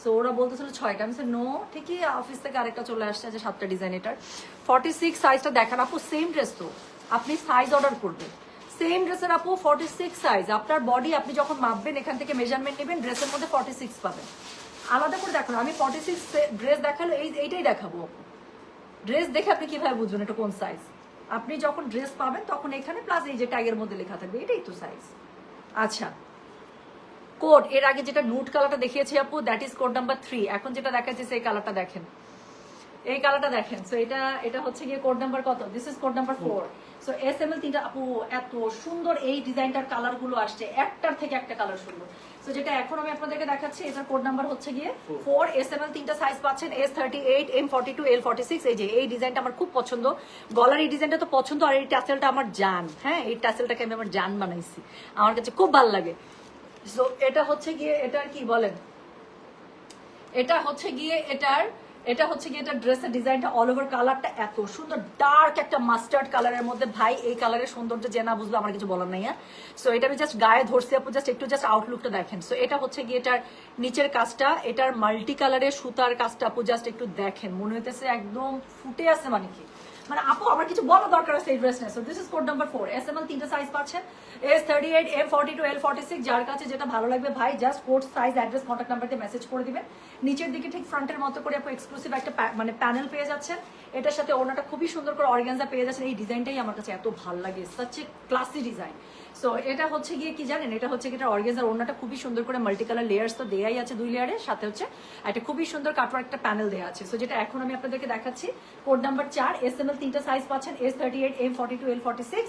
সো ওরা বলতেছিল 6টা, আমি নো, ঠিকই অফিস থেকে আরেকটা চলে আসছে যে 7টা ডিজাইন। এটার 46 সাইজটা দেখান আপু, সেম ড্রেস তো, আপনি সাইজ অর্ডার করবেন সেম ড্রেসের আপু 46 সাইজ। আপনার বডি আপনি যখন মাপবেন, এখান থেকে মেজারমেন্ট নেবেন, ড্রেসের মধ্যে 46 পাবেন। আলাদা করে দেখুন, আমি 46 ড্রেস দেখালে এইটাই দেখাবো আপু। ড্রেস দেখে আপনি কিভাবে বুঝবেন এটা কোন সাইজ? আপনি যখন ড্রেস পাবেন তখন এখানে প্লাস এই যে ট্যাগের মধ্যে লেখা থাকবে, এটাই তো সাইজ। আচ্ছা, কোড, এর আগে যেটা নুট কালারটা দেখিয়েছি আপু, দ্যাট ইজ কোড নাম্বার 3। এখন যেটা দেখাচ্ছি সেই কালারটা দেখেন, এই কালারটা দেখেন। সো এটা হচ্ছে গিয়ে কোড নাম্বার কত? This is code number 4। So S M L 3টা আপু, এত সুন্দর এই ডিজাইনটার কালার গুলো আসছে, একটার থেকে একটা কালার সুন্দর। সো যেটা এখন আমি আপনাদেরকে দেখাচ্ছি, এটার কোড নাম্বার হচ্ছে গিয়ে 4। এস এম এল 3টা সাইজ পাচ্ছেন, এস 38, এম 42, এল 46। এই যে এই ডিজাইনটা আমার খুব পছন্দ, গলার এই ডিজাইনটা তো পছন্দ, আর এই টাসেলটা আমার জান। হ্যাঁ, এই টাসেলটাকে আমি আমার জান বানাইছি, আমার কাছে খুব ভালো লাগে। সো এটা হচ্ছে গিয়ে এটার কি বলেন, এটা হচ্ছে গিয়ে এটার ড্রেসের ডিজাইনটা অল ওভার কালারটা এত সুন্দর, ডার্ক একটা মাস্টার্ড কালারের মধ্যে। ভাই, এই কালারের সৌন্দর্য যে না বুঝবে আমার কিছু বলার নাই। সো এটা আমি জাস্ট গায়ে ধরছি আপু, জাস্ট আউটলুকটা দেখেন। সো এটা হচ্ছে গিয়ে এটার নিচের কাজটা, এটার মাল্টি কালারের সুতার কাজটা আপু জাস্ট একটু দেখেন, মনে হইতেছে একদম ফুটে আছে। মানে কি, মানে আপু আমার কিছু বলা দরকার আছে এই ড্রেস নিয়ে। So this is code number 4। S M L 3টা সাইজ পাচ্ছেন, এস 38, এম 42, এল 46। যার কাছে যেটা ভালো লাগবে ভাই, just code size address contact নাম্বারতে মেসেজ করে দিবেন। নিচের দিকে ঠিক ফ্রন্টের মতো করে আপু এক্সক্লুসিভ একটা মানে প্যানেল পেয়ে যাচ্ছেন। এটার সাথে ওনাটা খুবই সুন্দর করে অর্গানজা পেয়ে যাচ্ছেন। এই ডিজাইনটাই আমার কাছে এত ভালো লাগে, such a classy design. So এটা হচ্ছে গিয়ে কি জানেন, এটা হচ্ছে গিয়ে অর্গানজার ওনাটা খুবই সুন্দর করে মাল্টি কালার লেয়ার্স তো দেয়াই আছে, 2 লেয়ারের সাথে হচ্ছে একটা খুবই সুন্দর কাটওয়ার্ক একটা প্যানেল দেওয়া আছে। সো যেটা এখন আমি আপনাদেরকে দেখাচ্ছি, code number 4। S M L 3টা সাইজ পাচ্ছেন, এস 38, এম 42, এল 46।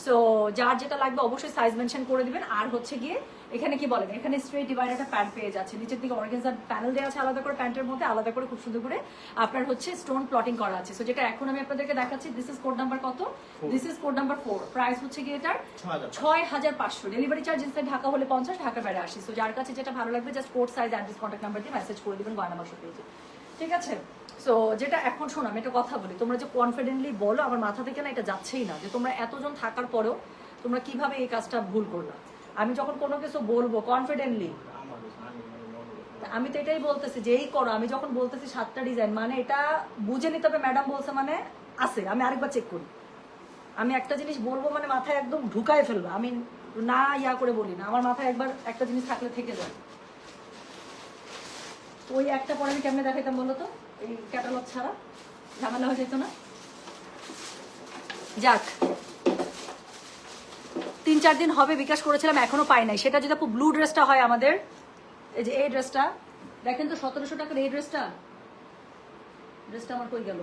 সো যার যেটা লাগবে অবশ্যই সাইজ মেনশন করে দিবেন। আর হচ্ছে গিয়ে এখানে কি বলেন, এখানে স্ট্রেট ডিভাইডার একটা প্যান্ট পেয়ে যাচ্ছে, নিচের দিকে অর্গানজার প্যানেল দেওয়া আছে আলাদা করে, প্যান্টের মধ্যে আলাদা করে খুব সুন্দর করে আপনার হচ্ছে স্টোন প্লটিং করা আছে। সো যেটা এখন আমি আপনাদেরকে দেখাচ্ছি, দিস ইজ কোড নাম্বার কত? This is code number 4। Price হচ্ছে গিয়ে এটার 6500। ডেলিভারি চার্জ ইনসাইড ঢাকা হলে 50, ঢাকা বাইরে 80। সো যার কাছে যেটা ভালো লাগবে just code size address contact number দিয়ে মেসেজ করে দিবেন গয়না বাক্স পেজে, ঠিক আছে? সো যেটা এখন শোনো, আমি একটা কথা বলি, তোমরা যে কনফিডেন্টলি বলো, আমার মাথা থেকে না এটা যাচ্ছেই না যে তোমরা এতজন থাকার পরেও তোমরা কিভাবে এই কাজটা ভুল করলা। আমি যখন কোনো কিছু বলবো কনফিডেন্টলি, আমি তো এটাই বলতেছি যে এই করো। আমি যখন বলতেছি 7টা ডিজাইন, মানে এটা বুঝে নিতে হবে ম্যাডাম বলছে মানে আছে। আমি আরেকবার চেক করি, আমি একটা জিনিস বলবো মানে মাথায় একদম ঢুকায় ফেলবো, আমি না ইয়া করে বলি না, আমার মাথায় একবার একটা জিনিস থাকলে থেকে যায়। ওই একটা পরে আমি কেমনে দেখাইতাম বলো তো, এই ক্যাটালগ ছাড়া ঝামেলা হয়ে যেত না? যাক, 3-4 দিন হবে বিকাশ করেছিলাম, এখনো পাই নাই। সেটা যদি আপু ব্লু ড্রেসটা হয় আমাদের, এই যে এই ড্রেসটা দেখেন তো, 1700 টাকার এই ড্রেসটা আমার কই গেল?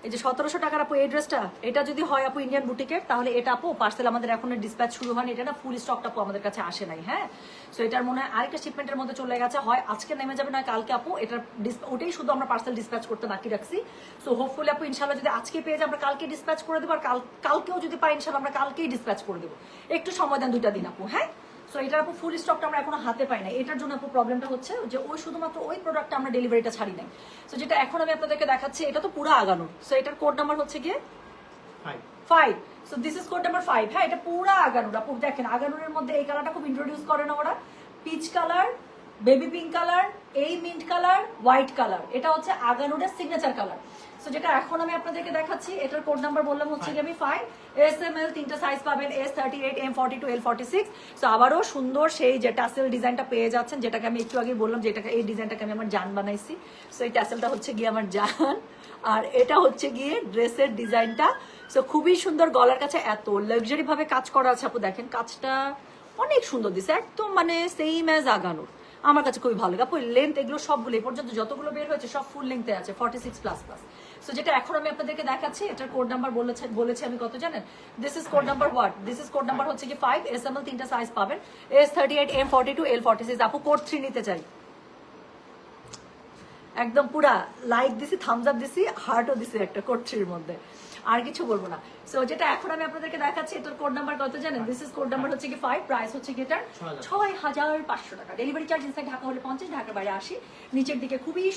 এই যে 1700 টাকার আপু এই ড্রেসটা, এটা যদি হয় আপু ইন্ডিয়ান বুটিকের, তাহলে এটা আপু পার্সেল আমাদের এখন ডিসপ্যাচ শুরু হয়নি, এটা না ফুল স্টকটা আপু আমাদের কাছে আসে নাই। হ্যাঁ, সো এটার মনে হয় আরেকটা শিপমেন্টের মধ্যে চলে গেছে, হয় আজকে নেমে যাবে না কালকে আপু। এটার ওটাই শুধু আমরা পার্সেল ডিসপ্যাচ করতে বাকি রাখছি। সো হোপফুলি আপু ইনশাল্লাহ যদি আজকে পেয়ে যাই, আমরা কালকে ডিসপ্যাচ করে দেবো। আর কালকেও যদি পাই ইনশাল্লাহ আমরা কালকেই ডিসপ্যাচ করে দেবো। একটু সময় দেন, 2টা দিন আপু। হ্যাঁ, সো এটার আপু ফুল স্টকটা আমরা এখনো হাতে পাই না। এটার জন্য আপু প্রবলেমটা হচ্ছে যে ওই শুধুমাত্র ওই প্রোডাক্টটা আমরা ডেলিভারিটা ছাড়ি নাই। সো যেটা এখন আমি আপনাদেরকে দেখাচ্ছি, এটা তো পুরো আগানো। সো এটার কোড নাম্বার হচ্ছে গিয়ে 5। So this is code number 5। হ্যাঁ, এটা পুরো আগানোর আপু দেখেন, আগানোর মধ্যে এই কালারটা খুব ইন্ট্রোডিউস করে না ওরা, peach colour, baby pink colour, এই মিন্ট কালার, হোয়াইট কালার, এটা হচ্ছে আগানোরের সিগনেচার কালার। সো যেটা এখন আমি আপনাদেরকে দেখাচ্ছি, এটার কোড নাম্বার বললাম হচ্ছে আমি 5। এস এম এল 3টা সাইজ পাবেন, এস 38, এম 42, এল 46। সো আবারও সুন্দর সেই যে টাসেল ডিজাইনটা পেয়ে যাচ্ছেন, যেটাকে আমি একটু আগে বললাম, যেটাকে এই ডিজাইনটাকে আমি আমার জান বানাইছি। সো এই টাসেলটা হচ্ছে গিয়ে আমার জান, আর এটা হচ্ছে গিয়ে ড্রেসের ডিজাইনটা। সো খুবই সুন্দর, গলার কাছে এত লাক্সারি ভাবে কাজ করা আছে আপু, দেখেন কাজটা অনেক সুন্দর দিছে, একদম মানে সেম অ্যাজ আগানোর। আমার কাছে খুবই ভালো লাগে আপু। লেন্থ এগুলো সবগুলো এই পর্যন্ত যতগুলো বের হয়েছে সব ফুল লেন্থে আছে, 46++। সো যেটা এখন আমি আপনাদেরকে দেখাচ্ছি, এটার কোড নাম্বার বলেছি আমি কত জানেন? This is code number what? This is code number হচ্ছে কি 5। SML 3টা সাইজ পাবেন, S38, M42, L46। আপু কোড 3 নিতে চাই। একদম পুরা লাইক দিছি, থামস আপ দিছি, হার্টও দিছি একটা কোড 3 এর মধ্যে, আর কিছু বলবো না। সো যেটা এখন আমি আপনাদেরকে দেখাচ্ছি, এটার কোড নাম্বার কত জানেন? দিস ইজ কোড নাম্বার হচ্ছে কি 5। প্রাইস হচ্ছে কি এটার 6500 টাকা। ডেলিভারি চার্জ ইনসাইড ঢাকা হলে 50, ঢাকার বাইরে 80। নিচের দিকে খুবই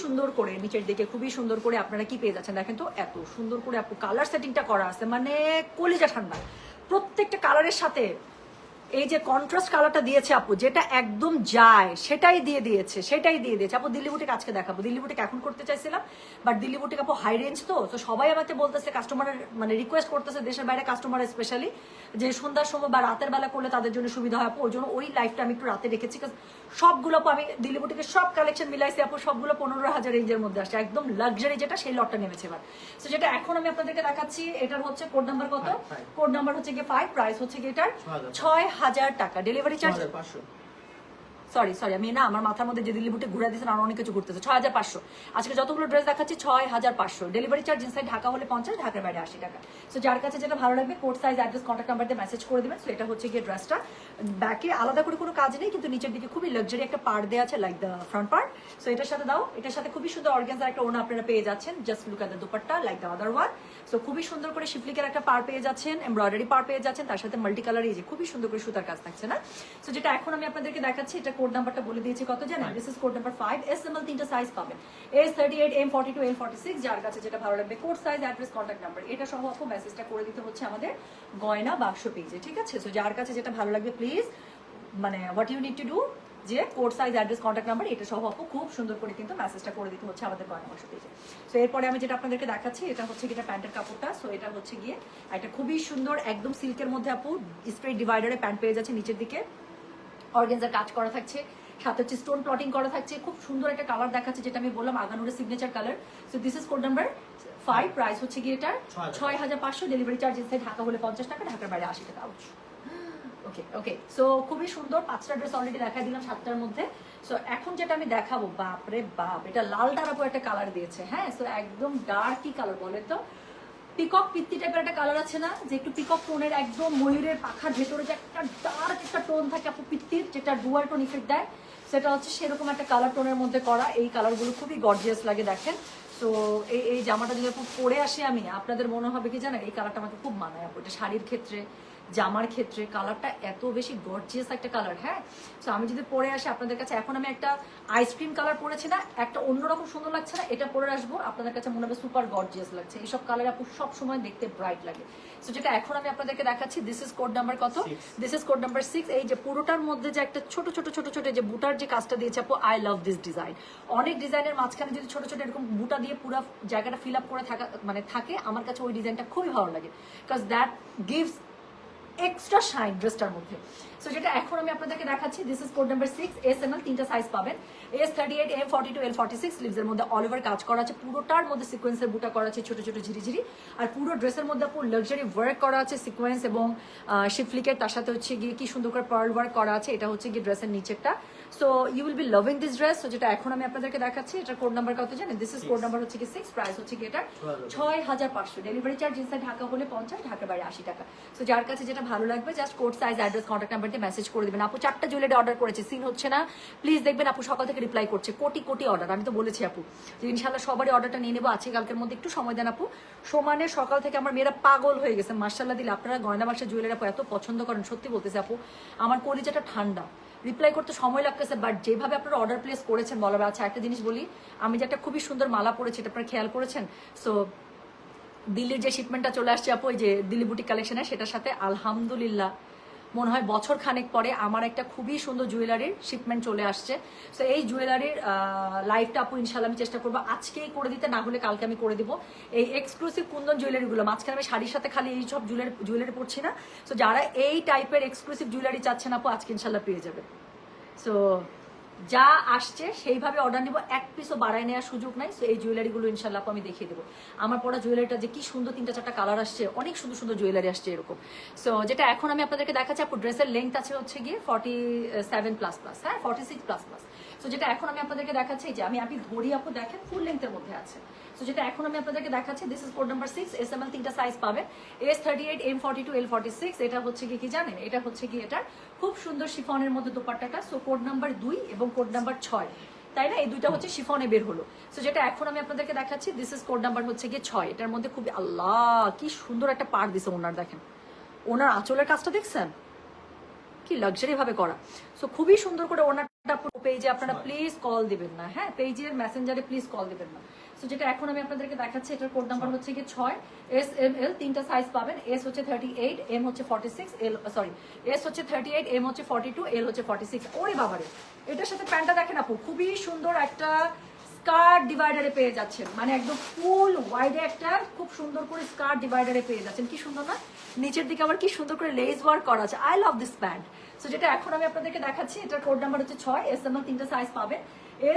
সুন্দর করে আপনারা কি পেয়ে যাচ্ছেন দেখেন তো, এত সুন্দর করে আপু কালার সেটিংটা করা আছে, মানে কলিজা ঠান্ডা। প্রত্যেকটা কালারের সাথে এই যে কন্ট্রাস্ট কালারটা দিয়েছে আপু, যেটা একদম যায় সেটাই দিয়ে দিয়েছে আপু। দিল্লি বুটিক আজকে দেখাবো। দিল্লি বুটিক এখন করতে চাইছিলাম, বাট দিল্লি বুটিক আপু হাই রেঞ্জ, তো সবাই আমাকে বলতেছে, কাস্টমারের মানে রিকোয়েস্ট করতেছে, দেশের বাইরে কাস্টমার স্পেশালি, যে সন্ধ্যার সময় বা রাতের বেলা করলে তাদের জন্য সুবিধা হয় আপু। ওই জন্য ওই লাইফটা আমি একটু রাতে রেখেছি। সবগুলো আপু আমি দিল্লি বুটিকের সব কালেকশন মিলাইছি আপু, সবগুলো 15,000 রেঞ্জের মধ্যে আসছে, একদম লাক্সারি যেটা, সেই লটটা নেমেছে এবার। তো যেটা এখন আমি আপনাদেরকে দেখাচ্ছি, এটার হচ্ছে কোড নাম্বার কত? কোড নাম্বার হচ্ছে গিয়ে 5। প্রাইস হচ্ছে গিয়ে এটার 6000 টাকা। ডেলিভারি চার্জ সরি আমি না, আমার মাথার মধ্যে যে দিল্লি বুটে ঘুরে দিয়েছেন আর অনেক কিছু ঘুরতেছে। 6500। আজকে যতগুলো ড্রেস দেখাচ্ছি 6500। ডেলিভারি চার্জ ইনসাইড ঢাকা হলে 50, ঢাকার বাইরে 80 টাকা। সো যার কাছে যেটা ভালো লাগবে code size address contact number দিয়ে মেসেজ করে দিবেন। সো এটা হচ্ছে গিয়ে ড্রেসটা, ব্যাকে আলাদা করে কোনো কাজ নেই, কিন্তু নিচের দিকে খুবই লাক্সারি একটা পার্ট দেওয়া আছে, like the front part. So এটার সাথে দাও, এটার সাথে খুবই সুন্দর অর্গানজার একটা ওড়না আপনারা পেয়ে যাচ্ছেন। Just look at the dupatta, like the other one. So খুবই সুন্দর করে শিফলিকের একটা পার পেয়ে যাচ্ছেন, এমব্রয়ডারি পার পেয়ে যাচ্ছেন, তার সাথে মাল্টি কালার এই যে খুবই সুন্দর করে সুতার কাজ থাকছে না। সো যেটা এখন আমি আপনাদেরকে দেখাচ্ছি, এটা কোড নাম্বারটা বলে দিয়েছি কত জানেন? This is code number 5। SML 3টা সাইজ পাবেন, S38, M42, L46। যার কাছে যেটা ভালো লাগবে code size address contact number এটা সহ আপু মেসেজটা করে দিতে হচ্ছে আমাদের গয়না বাক্স পেজে, ঠিক আছে? সো যার কাছে যেটা ভালো লাগবে প্লিজ, মানে what you need to do, যে code size address contact number এটা সহ আপু খুব সুন্দর করে কিন্তু মেসেজটা করে দিতে হচ্ছে আমাদের গয়না বাক্স পেজে। সো এরপরে আমি যেটা আপনাদেরকে দেখাচ্ছি, এটা হচ্ছে গিয়ে প্যান্টের কাপড়টা। সো এটা হচ্ছে গিয়ে একটা খুবই সুন্দর একদম সিল্কের মধ্যে আপু স্ট্রেট ডিভাইডারে প্যান্ট পেয়ে যাচ্ছে, নিচের দিকে অর্গানজার কাজ করা থাকছে, সাথে হচ্ছে স্টোন প্লটিং করা থাকছে, খুব সুন্দর একটা কালার দেখাচ্ছে, যেটা আমি বললাম আগানুরের signature colour. So this is code number 5। Price হচ্ছে গিয়ে এটার 6500। ডেলিভারি চার্জ ইনসাইড ঢাকা হলে 50 টাকা, ঢাকার বাইরে 80 টাকা। ওকে সো খুবই সুন্দর 5টা ড্রেস অলরেডি দেখাই দিলাম 7টার মধ্যে। সো এখন যেটা আমি দেখাবো, বাপরে বাপ, এটা লাল ডারাপো একটা কালার দিয়েছে। হ্যাঁ, সো একদম ডার্কি কালার, বলে তো পিকক পিত্তি টাইপের একটা কালার আছে না, যে একটু পিকক টোনের, একদম ময়ূরের পাখার ভেতরে যে একটা ডার্ক একটা টোন থাকে আপু পিত্তির, যেটা ডুয়াল টোন ইফেক্ট দেয়, সেটা হচ্ছে সেরকম একটা কালার টোনের মধ্যে করা। এই কালারগুলো খুবই গর্জিয়াস লাগে দেখেন। সো এই জামাটা যদি আপু পরে আসি আমি, আপনাদের মনে হবে কি জানেন, এই কালারটা আমাকে খুব মানায় আপু। এটা শাড়ির ক্ষেত্রে, জামার ক্ষেত্রে কালারটা এত বেশি গর্জিয়াস একটা কালার। হ্যাঁ, সো আমি যদি পরে আসি আপনাদের কাছে, এখন আমি একটা আইসক্রিম কালার পরেছি না, একটা অন্যরকম সুন্দর লাগছে না, এটা পরে আসবো আপনাদের কাছে মনে হবে সুপার গর্জিয়াস লাগছে। এইসব কালার আপু সব সময় দেখতে ব্রাইট লাগে। সো যেটা এখন আমি আপনাদেরকে দেখাচ্ছি, দিস ইজ কোড নাম্বার কত? This is code number 6। এই যে পুরোটার মধ্যে যে একটা ছোট ছোট যে বুটার যে কাজটা দিয়েছে আপু, আই লাভ দিস ডিজাইন। অনেক ডিজাইনের মাঝখানে যদি ছোট ছোট এরকম বুটা দিয়ে পুরো জায়গাটা ফিল আপ করে থাকা মানে থাকে, আমার কাছে ওই ডিজাইনটা খুবই ভালো লাগে, because that gives extra shine ড্রেসটার মধ্যে। সো যেটা এখন আমি আপনাদেরকে দেখাচ্ছি, this is code number 6। SML 3টা সাইজ পাবেন, S38, M42, L46। স্লিভসের মধ্যে অল ওভার কাজ করা আছে, পুরোটার মধ্যে সিকোয়েন্সের বুটা করা আছে ছোট ছোট ঝিরিঝিরি, আর পুরো ড্রেসের মধ্যে পুরো লাক্সারি ওয়ার্ক করা আছে, সিকোয়েন্স এবং শিফলিকের, তার সাথে হচ্ছে গিয়ে কি সুন্দর করে পার্ল ওয়ার্ক করা আছে। এটা হচ্ছে গিয়ে ড্রেসের নিচেরটা। So you will be loving this dress. So যেটা এখন আমি আপনাদেরকে দেখাচ্ছি, এটার কোড নাম্বার কত জানেন? দিস ইজ কোড নাম্বার হচ্ছে কি 6। প্রাইস হচ্ছে কি এটা 6500। ডেলিভারি চার্জ ইনসাইড ঢাকা হলে 50, ঢাকার বাইরে 80 টাকা। সো যার কাছে যেটা ভালো লাগবে just code size address contact number দিয়ে মেসেজ করে দিবেন। আপু 4টা জুয়েলারি অর্ডার করেছে, সিন হচ্ছে না প্লিজ দেখবেন আপু, সকাল থেকে রিপ্লাই করছে, কোটি অর্ডার। আমি তো বলেছি আপু যে ইনশাআল্লাহ সবারই অর্ডারটা নিয়ে নেবো আজকে কালকের মধ্যে, একটু সময় দেন আপু। সমানে সকাল থেকে আমার মেয়েরা পাগল হয়ে গেছে মাশাআল্লাহ দিলে। আপনারা গয়না বাক্সের জুয়েলারি আপু এত পছন্দ করেন, সত্যি বলতেছে আপু, আমার কলিজাটা ঠান্ডা। রিপ্লাই করতে সময় লাগতেছে, বাট যেভাবে আপনারা অর্ডার প্লেস করেছেন বলার। আচ্ছা একটা জিনিস বলি, আমি যে একটা খুবই সুন্দর মালা পরেছি, এটা আপনারা খেয়াল করেছেন? সো দিল্লির যে শিপমেন্টটা চলে আসছে আপু, ওই যে দিল্লি বুটিক কালেকশনে, সেটার সাথে আলহামদুলিল্লাহ মনে হয় বছর খানেক পরে আমার একটা খুবই সুন্দর জুয়েলারির শিপমেন্ট চলে আসছে। সো এই জুয়েলারির লাইভটা আপু ইনশাল্লাহ আমি চেষ্টা করবো আজকেই করে দিতে, না হলে কালকে আমি করে দিব। এই এক্সক্লুসিভ কুন্দন জুয়েলারিগুলো, মাঝখানে আমি শাড়ির সাথে খালি এই সব জুয়েলারি পরছি না। সো যারা এই টাইপের এক্সক্লুসিভ জুয়েলারি চাচ্ছেন আপু, আজকে ইনশাল্লাহ পেয়ে যাবে। সো যা আসছে সেইভাবে অর্ডার নিব, এক পিসও বাড়ায় নেওয়ার সুযোগ নাই। সো এই জুয়েলারিগুলো ইনশাল্লাহ আপু আমি দেখিয়ে দেবো। আমার পরা জুয়েলারিটা যে কি সুন্দর, 3-4টা কালার আসছে, অনেক সুন্দর সুন্দর জুয়েলারি আসছে এরকম। সো যেটা এখন আমি আপনাদেরকে দেখাচ্ছি আপু, ড্রেসের লেন্থ আছে হচ্ছে গিয়ে 47++, হ্যাঁ 46++। সো যেটা এখন আমি আপনাদেরকে দেখাচ্ছি, যে আমি ধরি আপু, দেখেন ফুল লেন্থের মধ্যে আছে। সো যেটা এখন আমি আপনাদেরকে দেখাচ্ছি, this is code number 6, SML 3টা সাইজ পাবেন, S38, M42, L46। এটা হচ্ছে কি জানেন, এটা হচ্ছে কি এটার খুব সুন্দর শিফনের মধ্যে দোপাট্টাটা। সো কোড নাম্বার 2 এবং কোড নাম্বার 6, তাই না? এই দুইটা হচ্ছে শিফনে বের হলো। সো যেটা এখন আমি আপনাদেরকে দেখাচ্ছি, দিস ইজ কোড নাম্বার হচ্ছে গিয়ে 6। এটার মধ্যে খুবই, আল্লাহ কি সুন্দর একটা পাড় দিছে ওনার, দেখেন ওনার আঁচলের কাজটা দেখছেন কি লাক্সারি ভাবে করা। সো খুবই সুন্দর করে ওনারটা পেজে আপনারা প্লিজ কল দিবেন না, হ্যাঁ পেজের মেসেঞ্জারে প্লিজ কল দিবেন না। সো যেটা এখন আমি আপনাদেরকে দেখাচ্ছি, এটার কোড নাম্বার হচ্ছে গিয়ে 6, SML 3টা সাইজ পাবেন, S হচ্ছে 38, M হচ্ছে 46, S হচ্ছে 38, M হচ্ছে 42, L হচ্ছে 46। ওরে বাবারে, এটার সাথে প্যান্টটা দেখেন আপু, খুবই সুন্দর একটা স্কার্ট ডিভাইডারে পেয়ে যাচ্ছেন, মানে একদম ফুল ওয়াইডে একটা খুব সুন্দর করে স্কার্ট ডিভাইডারে পেয়ে যাচ্ছেন। কি সুন্দর না? নিচের দিকে আবার কি সুন্দর করে লেস ওয়ার্ক করা আছে। I love this pant. So যেটা এখন আমি আপনাদেরকে দেখাচ্ছি, এটার কোড নাম্বার হচ্ছে 6, SML 3টা সাইজ পাবেন,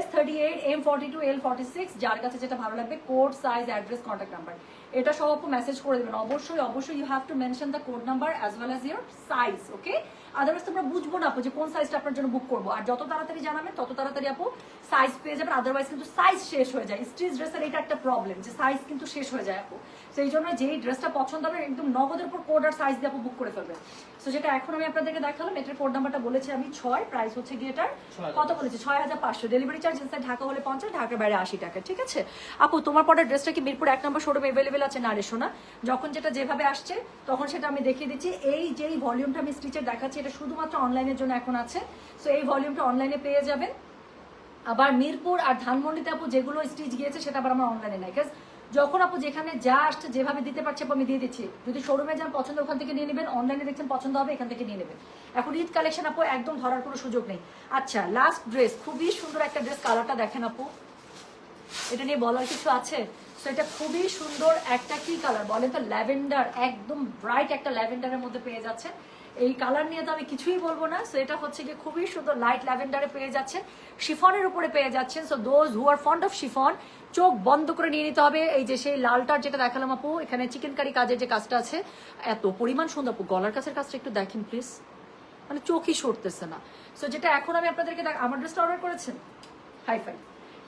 S38, M42, L46। যার কাছে যেটা ভালো লাগবে, code, size, address, contact number এটা সব আপু মেসেজ করে দেবেন। অবশ্যই অবশ্যই you have to mention the code number as well as your size, okay? Otherwise তোমরা বুঝবো না আপু যে কোন সাইজটা আপনার জন্য বুক করবো। আর যত তাড়াতাড়ি জানাবেন তত তাড়াতাড়ি আপু সাইজ পেয়ে যাবেন, আদারওয়াইজ কিন্তু সাইজ শেষ হয়ে যায়। স্ট্রিচ ড্রেসের এটা একটা প্রবলেম, যে সাইজ কিন্তু শেষ হয়ে যায় আপু। সেই জন্য যেই ড্রেসটা পছন্দ হবে একদম নগদের উপর কোড আর সাইজ দিয়ে আপু বুক করে ফেলবেন। সো যেটা এখন আমি আপনাদেরকে দেখালাম, এটার কোড নাম্বারটা বলেছি আমি 6, প্রাইস হচ্ছে গিয়ে এটার কত বলেছি, 6500। ডেলিভারি চার্জ ইনসাইড ঢাকা হলে 50, ঢাকার বাইরে 80 টাকা, ঠিক আছে? আপু তোমার পরে ড্রেসটা কি মিরপুর 1 নম্বর শোরুমে অ্যাভেলেবেল আছে? না রে সোনা, যখন যেটা যেভাবে আসছে তখন সেটা আমি দেখিয়ে দিচ্ছি। এই যেই ভলিউমটা আমি স্টিচের দেখাচ্ছি, এটা শুধুমাত্র অনলাইনের জন্য এখন আছে। সো এই ভলিউমটা অনলাইনে পেয়ে যাবেন। আবার মিরপুর আর ধানমন্ডিতে আপু যেগুলো স্টিচ গিয়েছে সেটা আবার আমার অনলাইনে নাই, কাজ যখন আপু যেখানে যা আসছে যেভাবে দিতে পারছে আপু আমি দিয়ে দিচ্ছি। যদি শোরুমে যান পছন্দ ওখান থেকে নিয়ে নেবেন, অনলাইনে দেখছেন পছন্দ হবে এখান থেকে নিয়ে নেবেন। এখন ঈদ কালেকশন আপু একদম ধরার কোনো সুযোগ নেই। আচ্ছা লাস্ট ড্রেস, খুবই সুন্দর একটা ড্রেস, কালারটা দেখেন আপু, এটা নিয়ে বলার কিছু আছে? সো এটা খুবই সুন্দর একটা কি কালার বলেন তো, ল্যাভেন্ডার, একদম ব্রাইট একটা ল্যাভেন্ডারের মধ্যে পেয়ে যাচ্ছে। এই কালার নিয়ে তো আমি কিছুই বলবো না। সো এটা হচ্ছে কি খুবই সুন্দর লাইট ল্যাভেন্ডারে পেয়ে যাচ্ছেন, শিফনের উপরে পেয়ে যাচ্ছেন। So those who are fond of chiffon, চোখ বন্ধ করে নিয়ে নিতে হবে। এই যে সেই লালটার যেটা দেখালাম আপু, এখানে চিকেন কারি কাজের যে কাজটা আছে, এত পরিমাণ সুন্দর আপু। গলার কাছের কাজটা একটু দেখেন প্লিজ, মানে চোখই সরতেছে না। সো যেটা এখন আমি আপনাদেরকে আমার ড্রেসটা অর্ডার করেছেন, হাই ফাই।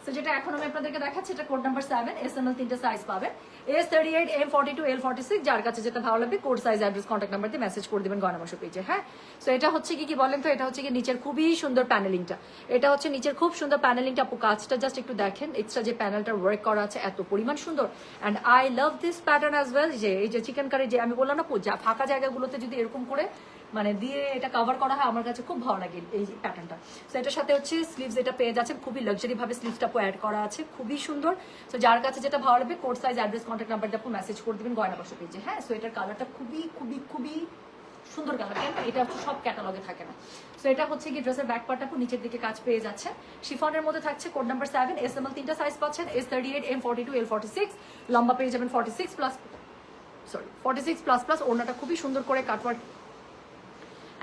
সো যেটা এখন আমি আপনাদেরকে দেখাচ্ছি, এটা কোড নাম্বার 7, SML 3টা সাইজ পাবেন, S38, M42, L46। যার কাছে যেটা ভালো লাগবে code, size, address, contact number দিয়ে মেসেজ করে দিবেন গয়না বাসা পেজে, হ্যাঁ? সো এটা হচ্ছে কি বলেন তো, এটা হচ্ছে কি নিচের খুবই সুন্দর প্যানেলিংটা, এটা হচ্ছে নিচের খুব সুন্দর প্যানেলিংটা আপু। কাজটা জাস্ট একটু দেখেন, এক্সট্রা যে প্যানেলটা ওয়ার্ক করা আছে এত পরিমাণ সুন্দর। And I love this pattern as well. যে এই যে চিকেন কারি, যে আমি বললাম না ফাঁকা জায়গাগুলোতে যদি এরকম করে মানে দিয়ে এটা কভার করা হয়, আমার কাছে খুব ভালো লাগে এই প্যাটার্নটা। সো এটার সাথে হচ্ছে স্লিভস, এটা পেয়ে যাচ্ছেন খুবই লাক্সারি ভাবে, স্লিভসটা অ্যাড করা আছে, খুবই সুন্দর। সো যার কাছে যেটা ভালো লাগবে কোড, সাইজ, অ্যাড্রেস, কন্ট্যাক্ট নাম্বারটা আপনি মেসেজ করে দিবেন গয়না বাসা পেজে, হ্যাঁ? সো এটার কালারটা খুবই খুবই খুবই সুন্দর কালার, কেন এটা হচ্ছে সব ক্যাটালগে থাকে না। সো এটা হচ্ছে কি ড্রেসের ব্যাক পার্টটা আপনি নিচের দিকে কাজ পেয়ে যাচ্ছে, শিফনের মধ্যে থাকছে, কোড নাম্বার 7, SML 3টা সাইজ পাচ্ছেন, S38, M42, L46। লম্বা পেয়ে যাবেন 46++, ওড়নাটা খুবই সুন্দর করে কাটওয়ার্ক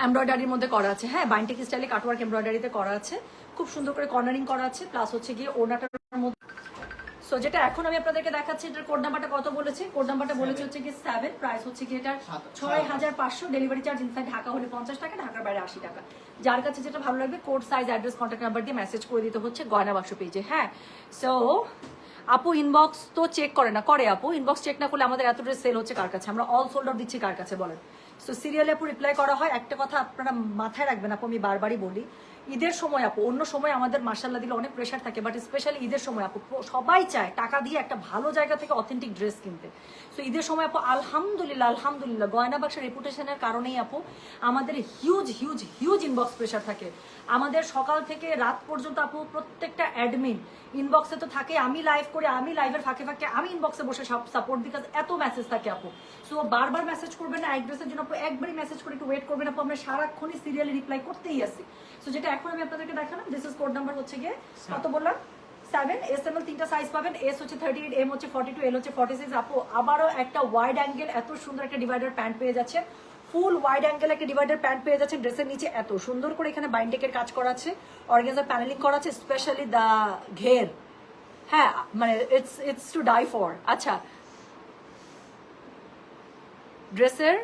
এমব্রয়ডারির মধ্যে করা আছে, হ্যাঁ বাইন্ডিং স্টাইলে কাটওয়ার্ক এমব্রয়ডারিতে করা আছে, খুব সুন্দর করে কর্নারিং করা আছে, প্লাস হচ্ছে গিয়ে ওড়নাটার মধ্যে। সো যেটা এখন আমি আপনাদেরকে দেখাচ্ছি, এটার কোড নাম্বারটা কত বলেছি, কোড নাম্বারটা বলেছে হচ্ছে কি 7, প্রাইস হচ্ছে কি এটার 6500, ডেলিভারি চার্জ ইনসাইড ঢাকা হলে 50 টাকা, ঢাকার বাইরে 80 টাকা। যার কাছে যেটা ভালো লাগবে code, size, address, contact number দিয়ে মেসেজ করে দিতে হচ্ছে গয়না বাক্স পেজে, হ্যাঁ? সো আপু ইনবক্স তো চেক করে না, করে আপু ইনবক্স চেক না করলে আমাদের এত ড্রেস সেল হচ্ছে কার কাছে, আমরা অল সোল্ড আউট দিচ্ছি কার কাছে বলেন? সো সিরিয়ালে আপু রিপ্লাই করা হয়। একটা কথা আপনারা মাথায় রাখবেন আপু, আমি বারবারই বলি, ঈদের সময় আপু, অন্য সময় আমাদের মার্শাল্লাহ দিলে অনেক প্রেশার থাকে, বাট স্পেশালি ঈদের সময় আপু সবাই চায় টাকা দিয়ে একটা ভালো জায়গা থেকে অথেন্টিক ড্রেস কিনতে। সো ঈদের সময় আপু আলহামদুলিল্লাহ গয়না বাক্সের রেপুটেশনের কারণেই আপু আমাদের huge huge huge inbox pressure থাকে। আমাদের সকাল থেকে রাত পর্যন্ত আপু প্রত্যেকটা অ্যাডমিন ইনবক্সে তো থাকে, আমি লাইভ করে, আমি লাইভের ফাঁকে ফাঁকে আমি ইনবক্সে বসে সাপোর্ট দিই, এত মেসেজ থাকে আপু। সো বারবার মেসেজ করবেন না, এক ড্রেসের জন্য আপু একবারই মেসেজ করে একটু ওয়েট করবেন আপু, আমরা সারাক্ষণই সিরিয়ালি রিপ্লাই করতেই আসি। সো যেটা এখন আমি আপনাদেরকে দেখালাম, দিস ইজ কোড নাম্বার হচ্ছে গিয়ে কত বললাম 7, SML 3টা সাইজ পাবেন, S হচ্ছে 38, M হচ্ছে 42, L হচ্ছে 46। আপু আবারও একটা ওয়াইড অ্যাঙ্গেল এত সুন্দর একটা ডিভাইডার প্যান্ট পেয়ে যাচ্ছে, ফুল ওয়াইড অ্যাঙ্গেল একটা ডিভাইডার প্যান্ট পেয়ে যাচ্ছেন ড্রেসের নিচে। এত সুন্দর করে এখানে বাইন্ডেকের কাজ করা আছে, অর্গানজার প্যানেলিং করা আছে, স্পেশালি দা ঘের। হ্যাঁ মানে ইটস টু ডাই ফর। আচ্ছা, ড্রেসের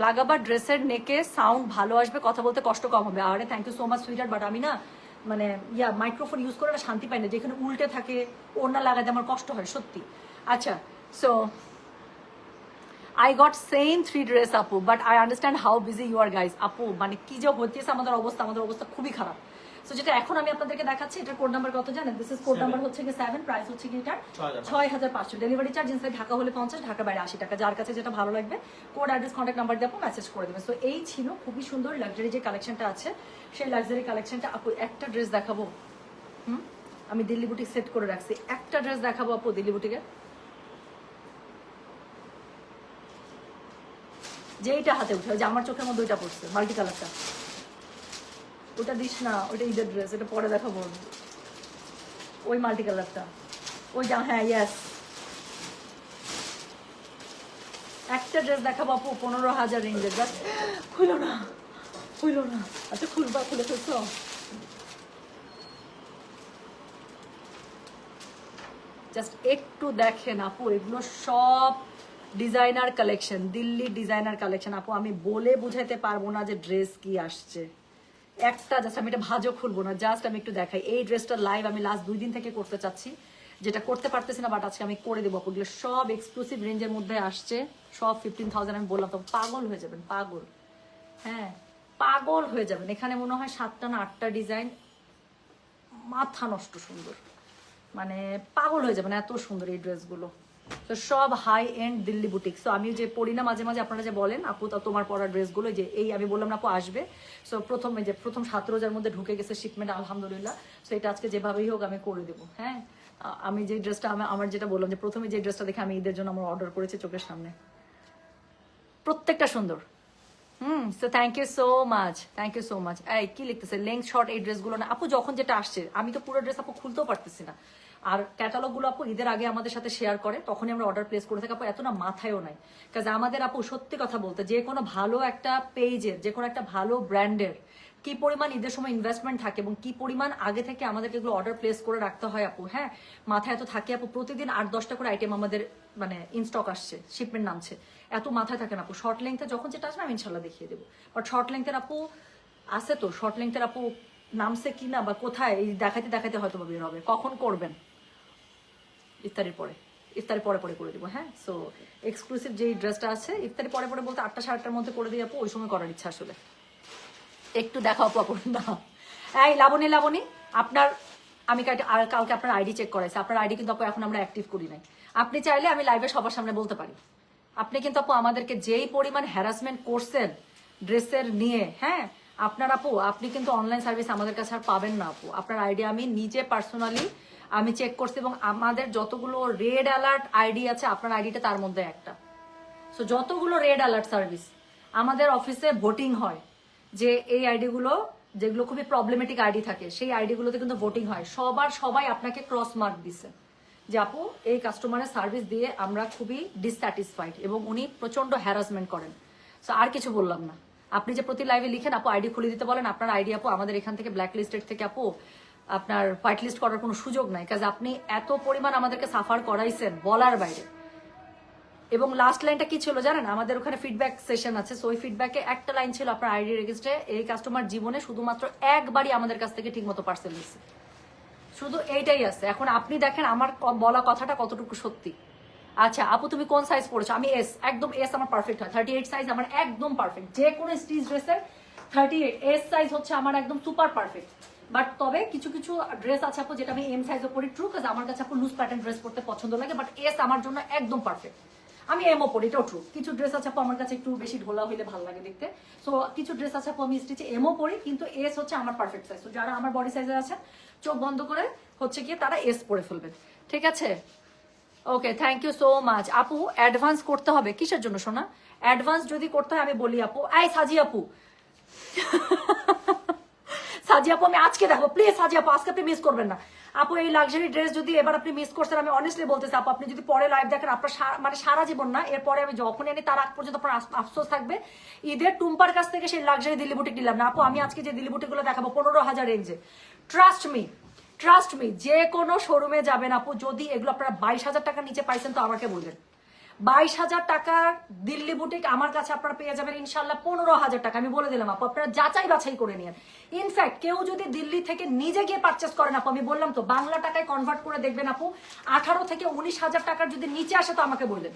লাগাবার ড্রেসের নেকে সাউন্ড ভালো আসবে, কথা বলতে কষ্ট কম হবে। আরে thank you so much sweeter, but আমি না মানে মাইক্রোফোন ইউজ করে না শান্তি পাই না, যেখানে উল্টে থাকে ওড়না লাগাতে আমার কষ্ট হয় সত্যি। আচ্ছা, so I got same 3 dress আপু, but I understand how busy you are guys. আপু মানে কি যে হচ্ছে আমাদের অবস্থা খুবই খারাপ। সো যেটা এখন আমি আপনাদেরকে দেখাচ্ছি, এটার কোড নাম্বার কত জানেন? দিস ইজ কোড নাম্বার হচ্ছে কি 7, প্রাইস হচ্ছে কি এটা 6500। ডেলিভারি চার্জ ইনসাইড ঢাকা হলে 50, ঢাকা বাইরে 80 টাকা। যার কাছে যেটা ভালো লাগবে কোড অ্যাড্রেস কন্ট্যাক্ট নাম্বার দিয়ে আপু মেসেজ করে দেবেন। সো এই ছিল খুবই সুন্দর লাক্সারি যে কালেকশনটা আছে, সেই লাক্সারি কালেকশনটা। আপু একটা ড্রেস দেখাবো, আমি দিল্লি বুটিক সেট করে রাখছি, একটা ড্রেস দেখাবো আপু দিল্লি বুটিকে, যেইটা হাতে উঠে, ওই যে আমার চোখের মধ্যে ওইটা পড়ছে মাল্টি কালারটা, ওটা দিস না, ওইটা ঈদের ড্রেস, এটা পরে দেখাবো। ওই মাল্টি কালারটা, ওই যা, হ্যাঁ ইয়েস, একটা ড্রেস দেখাবো আপু 15,000 রেঞ্জের। জাস্ট খুলো না। আচ্ছা খুলবা, খুলে ফেলছো? জাস্ট একটু দেখেন আপু, এগুলো সব designer collection, Delhi designer collection আপু। আমি বলে বুঝাইতে পারবো না যে ড্রেস কি আসছে। একটা জাস্ট আমি এটা ভাজও খুলবো না, জাস্ট আমি একটু দেখাই। এই ড্রেসটা লাইভ আমি লাস্ট 2 দিন থেকে করতে চাচ্ছি, যেটা করতে পারতেছি না, বাট আজকে আমি করে দেবো আপু। এগুলো সব এক্সক্লুসিভ রেঞ্জের মধ্যে আসছে, সব 15,000। আমি বললাম তো পাগল হয়ে যাবেন, পাগল, হ্যাঁ পাগল হয়ে যাবেন। এখানে মনে হয় 7টা না 8টা ডিজাইন, মাথা নষ্ট সুন্দর, মানে পাগল হয়ে যাবেন, এত সুন্দর এই ড্রেসগুলো। তো সব high end Delhi boutique. So আমি যে পড়ি না মাঝে মাঝে, আপনারা যে বলেন আপু তা তোমার পরা ড্রেসগুলো, যে এই আমি বললাম না আপু আসবে। সো প্রথম 7 রোজার মধ্যে ঢুকে গেছে শিপমেন্ট, আলহামদুলিল্লাহ। সো এটা আজকে যেভাবেই হোক আমি করে দেবো। হ্যাঁ, আমি যে ড্রেসটা আমার যেটা বললাম যে প্রথমে যে ড্রেসটা দেখে আমি ঈদের জন্য আমার অর্ডার করেছি, চোখের সামনে প্রত্যেকটা সুন্দর। So thank you so much. এই কি লিখতেছে লেংথ শর্ট এই ড্রেসগুলো না আপু, যখন যেটা আসছে, আমি তো পুরো ড্রেস আপু খুলতেও পারতেছি না। আর ক্যাটালগ গুলো আপু ঈদের আগে আমাদের সাথে শেয়ার করে, তখনই আমরা অর্ডার প্লেস করে থাকি আপু। এত না মাথায়ও নাই, কাজ আমাদের আপু সত্যি কথা বলতে, যে কোনো ভালো একটা পেজের, যে কোনো একটা ভালো ব্র্যান্ডের কি পরিমাণ ঈদের সময় ইনভেস্টমেন্ট থাকে এবং কি পরিমাণ আগে থেকে আমাদেরকে এগুলো অর্ডার প্লেস করে রাখতে হয় আপু। হ্যাঁ, মাথায় এত থাকে আপু, প্রতিদিন 8-10টা করে আইটেম আমাদের মানে ইনস্টক আসছে, শিপমেন্ট নামছে, এত মাথায় থাকে না আপু। শর্ট লেন্থে যখন যেটা আসবে আমি ইনশাল্লাহ দেখিয়ে দেবো। বাট শর্ট লেন্থের আপু আছে তো, শর্ট লেন্থের আপু নামছে কিনা বা কোথায়, এই দেখাতে হয়তো বের হবে। কখন করবেন? ইফতারির পরে করে দিব। হ্যাঁ, সো এক্সক্লুসিভ যেই ড্রেসটা আছে ইফতারি পরে বলতে 8টা 8:30টার মধ্যে করে দিই আপু, ওই সময় করার ইচ্ছা আসলে। একটু দেখাও আপু না। এই লাবণী আপনার, আমি কালকে আপনার আইডি চেক করাইছি, আপনার আইডি কিন্তু আপু এখন আমরা অ্যাক্টিভ করি নাই। আপনি চাইলে আমি লাইভে সবার সামনে বলতে পারি, আপনি কিন্তু আপু আমাদেরকে যেই পরিমাণ হ্যারাসমেন্ট করছেন ড্রেসের নিয়ে, হ্যাঁ আপনার আপু, আপনি কিন্তু অনলাইন সার্ভিস আমাদের কাছে আর পাবেন না আপু। আপনার আইডি আমি নিজে পার্সোনালি আমি চেক করছি, এবং আমাদের যতগুলো রেড অ্যালার্ট আইডি আছে আপনার আইডিটা তার মধ্যে একটা। সো যতগুলো রেড অ্যালার্ট সার্ভিস আমাদের অফিসে ভোটিং হয়, যে এই আইডিগুলো যেগুলো খুবই প্রবলেমেটিক আইডি থাকে, সেই আইডিগুলোতে কিন্তু ভোটিং হয়। সবাই আপনাকে ক্রস মার্ক দিছে যে আপু এই কাস্টমারের সার্ভিস দিয়ে আমরা খুবই ডিসস্যাটিসফাইড, এবং উনি প্রচন্ড হ্যারাসমেন্ট করেন। সো আর কিছু বললাম না। আপনি যে প্রতি লাইভে লিখেন আপু আইডি খুলে দিতে বলেন, আপনার আইডি আপু আমাদের এখান থেকে ব্ল্যাক লিস্টেড থেকে আপু আপনার হোয়াইট লিস্ট করার কোনো সুযোগ নাই, কাজ আপনি এত পরিমাণ আমাদেরকে সাফার করাইছেন বলার বাইরে। এবং লাস্ট লাইনটা কি ছিল জানেন? আমাদের ওখানে ফিডব্যাক সেশন আছে, সো ওই ফিডব্যাকে একটা লাইন ছিল, আপনার আইডি রেজিস্ট্রে এই কাস্টমার জীবনে শুধুমাত্র একবারই আমাদের কাছ থেকে ঠিকমতো পার্সেল নিচ্ছে, শুধু এইটাই আছে। এখন আপনি দেখেন আমার বলা কথাটা কতটুকু সত্যি। আচ্ছা আপু তুমি কোন সাইজ পড়েছো? আমি এস, একদম এস আমার পারফেক্ট হয়। 38 সাইজ আমার একদম পারফেক্ট, যে কোনো স্টিচ ড্রেসের 38 এস সাইজ হচ্ছে আমার একদম সুপার পারফেক্ট। বাট তবে কিছু ড্রেস আছে আপু যেটা আমি এম সাইজও পরি, ট্রু, কাজ আমার কাছে আপু লুজ প্যাটার্ন ড্রেস পড়তে পছন্দ লাগে, বাট এস আমার জন্য একদম পারফেক্ট। আমি এমও পরি, এটাও ট্রু। কিছু ড্রেস আছে আপু আমার কাছে একটু বেশি ঢোলা হইলে ভালো লাগে দেখতে, সো কিছু ড্রেস আছে আপু আমি স্টিচে এমও পরি, কিন্তু এস হচ্ছে আমার পারফেক্ট সাইজ। তো যারা আমার বডি সাইজে আছেন চোখ বন্ধ করে হচ্ছে গিয়ে তারা এস পরে ফেলবেন, ঠিক আছে? ওকে, থ্যাংক ইউ সো মাচ আপু। অ্যাডভান্স করতে হবে কিসের জন্য সোনা? অ্যাডভান্স যদি করতে হয় আমি বলি আপু, আই সাজি আপু সাজি আপু আমি আজকে দেখো প্লিজ সাজি আপু আজকে আপনি মিস করবেন না আপু। এই লাক্সারি ড্রেস যদি এবার আপনি মিস করছেন, আমি অনেস্টলি বলতেছি আপু, আপনি যদি পরে লাইভ দেখেন আপনার মানে সারা জীবন না, এরপরে আমি যখন আনি তার আগ পর্যন্ত আপনার আফসোস থাকবে। ঈদের টুম্পার কাছ থেকে সেই লাক্সারি দিল্লি বুটিক নিলাম না আপু। আমি আজকে যে দিল্লি বুটিক গুলো দেখাবো 15,000 রেঞ্জে, ট্রাস্ট মি যে কোনো শোরুমে যাবেন আপু, যদি এগুলো আপনারা 22,000 টাকার নিচে পাইছেন তো আমাকে বলবেন। 22,000 টাকার দিল্লি বুটিক আমার কাছে আপনারা পেয়ে যাবেন ইনশাল্লাহ 15,000 টাকা। আমি বলে দিলাম আপু, আপনারা যাচাই বাছাই করে নিন। ইনফ্যাক্ট কেউ যদি দিল্লি থেকে নিজে গিয়ে পারচেস করেন আপু, আমি বললাম তো বাংলা টাকায় কনভার্ট করে দেখবেন আপু, 18 থেকে 19,000 টাকার যদি নিচে আসে তো আমাকে বললেন।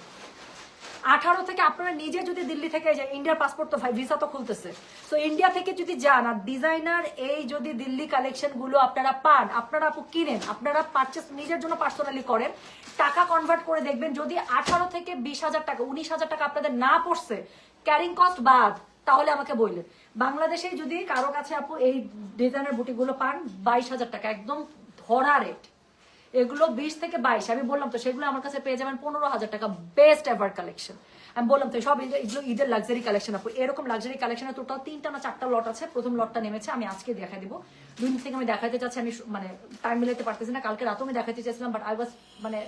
18 থেকে আপনারা নিজে যদি দিল্লি থেকে ইন্ডিয়ার পাসপোর্ট তো ভাই ভিসা তো খুলতেছে, তো ইন্ডিয়া থেকে যদি যান আর ডিজাইনার এই যদি দিল্লি কালেকশন গুলো আপনারা পান, আপনারা আপু কিনেন, আপনারা পারচেস নিজের জন্য পার্সোনালি করেন, টাকা কনভার্ট করে দেখবেন যদি 18 থেকে 20,000 টাকা 19,000 টাকা আপনাদের না পড়ছে ক্যারিং কস্ট বাদ, তাহলে আমাকে বললেন। বাংলাদেশে যদি কারো কাছে আপু এই ডিজাইনার বুটিক গুলো পান 22,000 টাকা একদম ধরা রেট, এগুলো 20 থেকে 22, আমি বললাম তো সেগুলো আমার কাছে পেয়ে যাবেন 15,000 টাকা, বেস্ট এভার কালেকশন। আমি বললাম তো সব এগুলো ঈদের লাক্সারি কালেকশন আপু। এরকম লাক্সারি কালেকশনের টোটাল 3টা না 4টা লট আছে। প্রথম লটটা নেমেছে, আমি আজকে দেখাই দিব। 2 দিন থেকে আমি দেখাইতে চাচ্ছি, আমি মানে টাইম মিলাতে পারতেছি না। কালকে রাতেও আমি দেখাইতে চাইছিলাম, বাট আই ওয়াজ মানে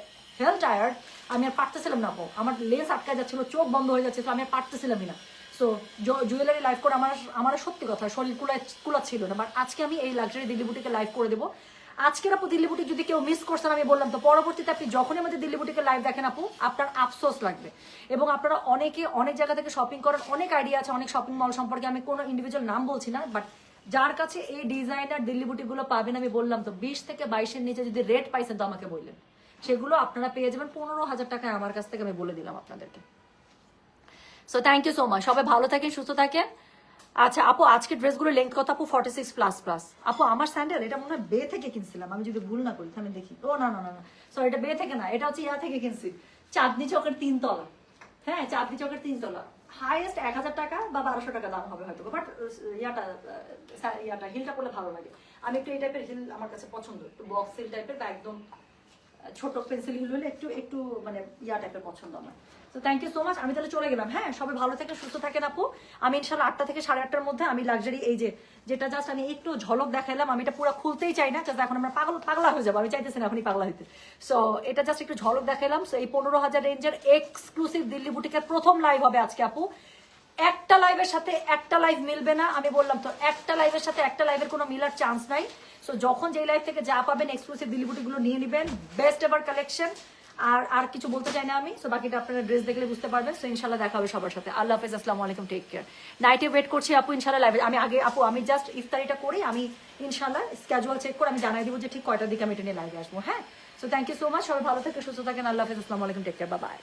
হেল টায়ার্ড, আমি আর পারতেছিলাম না আপু। আমার লেন্স আটকায় যাচ্ছিল, চোখ বন্ধ হয়ে যাচ্ছে, তো আমি আর পারতেছিলামই না। সো জুয়েলারি লাইভ করে আমার সত্যি কথা শরীর কুলাচ্ছিল না, বাট আজকে আমি এই লাক্সারি দিল্লি বুটিকে লাইভ করে দেবো। আজকের আপু দিল্লি বুটিক যদি কেউ মিস করছেন, আমি বললাম তো পরবর্তীতে আপনি যখনই আমাদের দিল্লি বুটিকে লাইভ দেখেন আপু, আপনার আফসোস লাগবে। এবং আপনারা অনেকে অনেক জায়গা থেকে শপিং করেন, অনেক আইডিয়া আছে অনেক শপিং মল সম্পর্কে, আমি কোনো ইন্ডিভিজুয়াল নাম বলছি না, বাট যার কাছে এই ডিজাইনার দিল্লি বুটিক গুলো পাবেন, আমি বললাম তো 20 থেকে 22-এর নিচে যদি রেট পাইছেন তো আমাকে বললেন, সেগুলো আপনারা পেয়ে যাবেন 15,000 টাকায় আমার কাছ থেকে, আমি বলে দিলাম আপনাদেরকে। So thank you so much, সবাই ভালো থাকেন, সুস্থ থাকেন। আচ্ছা আপু আজকে ড্রেসগুলো লেন্থ কত আপু? 46++। আপু আমার স্যান্ডেল এটা মনে হয় বে থেকে কিনছিলাম, আমি যদি ভুল না করি, আমি দেখি। ও না না না না সরি, এটা বে থেকে না, এটা হচ্ছে ইয়া থেকে কিনছি, চাঁদনি চকের 3 তলা। হ্যাঁ চাঁদনি চকের 3 তলা, হাইয়েস্ট 1,000 টাকা বা 1,200 টাকা দাম হবে হয়তো, বাট ইয়াটা হিলটা পরলে ভালো লাগে। আমি একটু এই টাইপের হিল আমার কাছে পছন্দ, একটু বক্স হিল টাইপের বা একদম ছোট পেন্সিল হিল হলে একটু একটু মানে ইয়া টাইপের পছন্দ আমার। তো থ্যাংক ইউ সো মাচ, আমি তাহলে চলে গেলাম। হ্যাঁ সবাই ভালো থেকে সুস্থ থাকেন আপু। আমি ইনশাল্লাহ 8টা থেকে 8:30-টার মধ্যে আমি লাক্সারি এই যেটা জাস্ট আমি একটু ঝলক দেখাইলাম, আমি এটা পুরো খুলতেই চাই না, জাস্ট এখন আমরা পাগলা হয়ে যাবো, আমি চাইতেছি না এখনই পাগলা হইতে। সো এটা জাস্ট একটু ঝলক দেখাইলাম। সো এই 15,000 রেঞ্জের এক্সক্লুসিভ দিল্লি বুটিকের প্রথম লাইভ হবে আজকে আপু। একটা লাইভের সাথে একটা লাইভ মিলবে না, আমি বললাম তো একটা লাইভের সাথে একটা লাইভের কোনো মিলার চান্স নাই। সো যখন যেই লাইভ থেকে যা পাবেন এক্সক্লুসিভ দিল্লি বুটিকগুলো নিয়ে নেবেন, বেস্ট এভার কালেকশন। আর কিছু বলতে চাই না আমি, সো বাকিটা আপনারা ড্রেস দেখলে বুঝতে পারবেন। সো ইনশাল্লাহ দেখা হবে সবার সাথে। আল্লাহ হাফেজ, আসসালামু আলাইকুম, টেক কেয়ার। নাইটে ওয়েট করছি আপু ইনশাল্লাহ লাইভে। আমি আগে আপু আমি জাস্ট ইফতারিটা করি, আমি ইনশাল্লাহ স্ক্যাজুয়াল চেক করে আমি জানাই দিব যে ঠিক কয়টার দিকে আমি এটা নিয়ে লাইভে আসবো। হ্যাঁ so thank you so much, সবাই ভালো থেকে সুস্থ থাকেন। আল্লাহ হাফেজ, আসসালামু আলাইকুম, টেক কেয়ার, বাই বাই।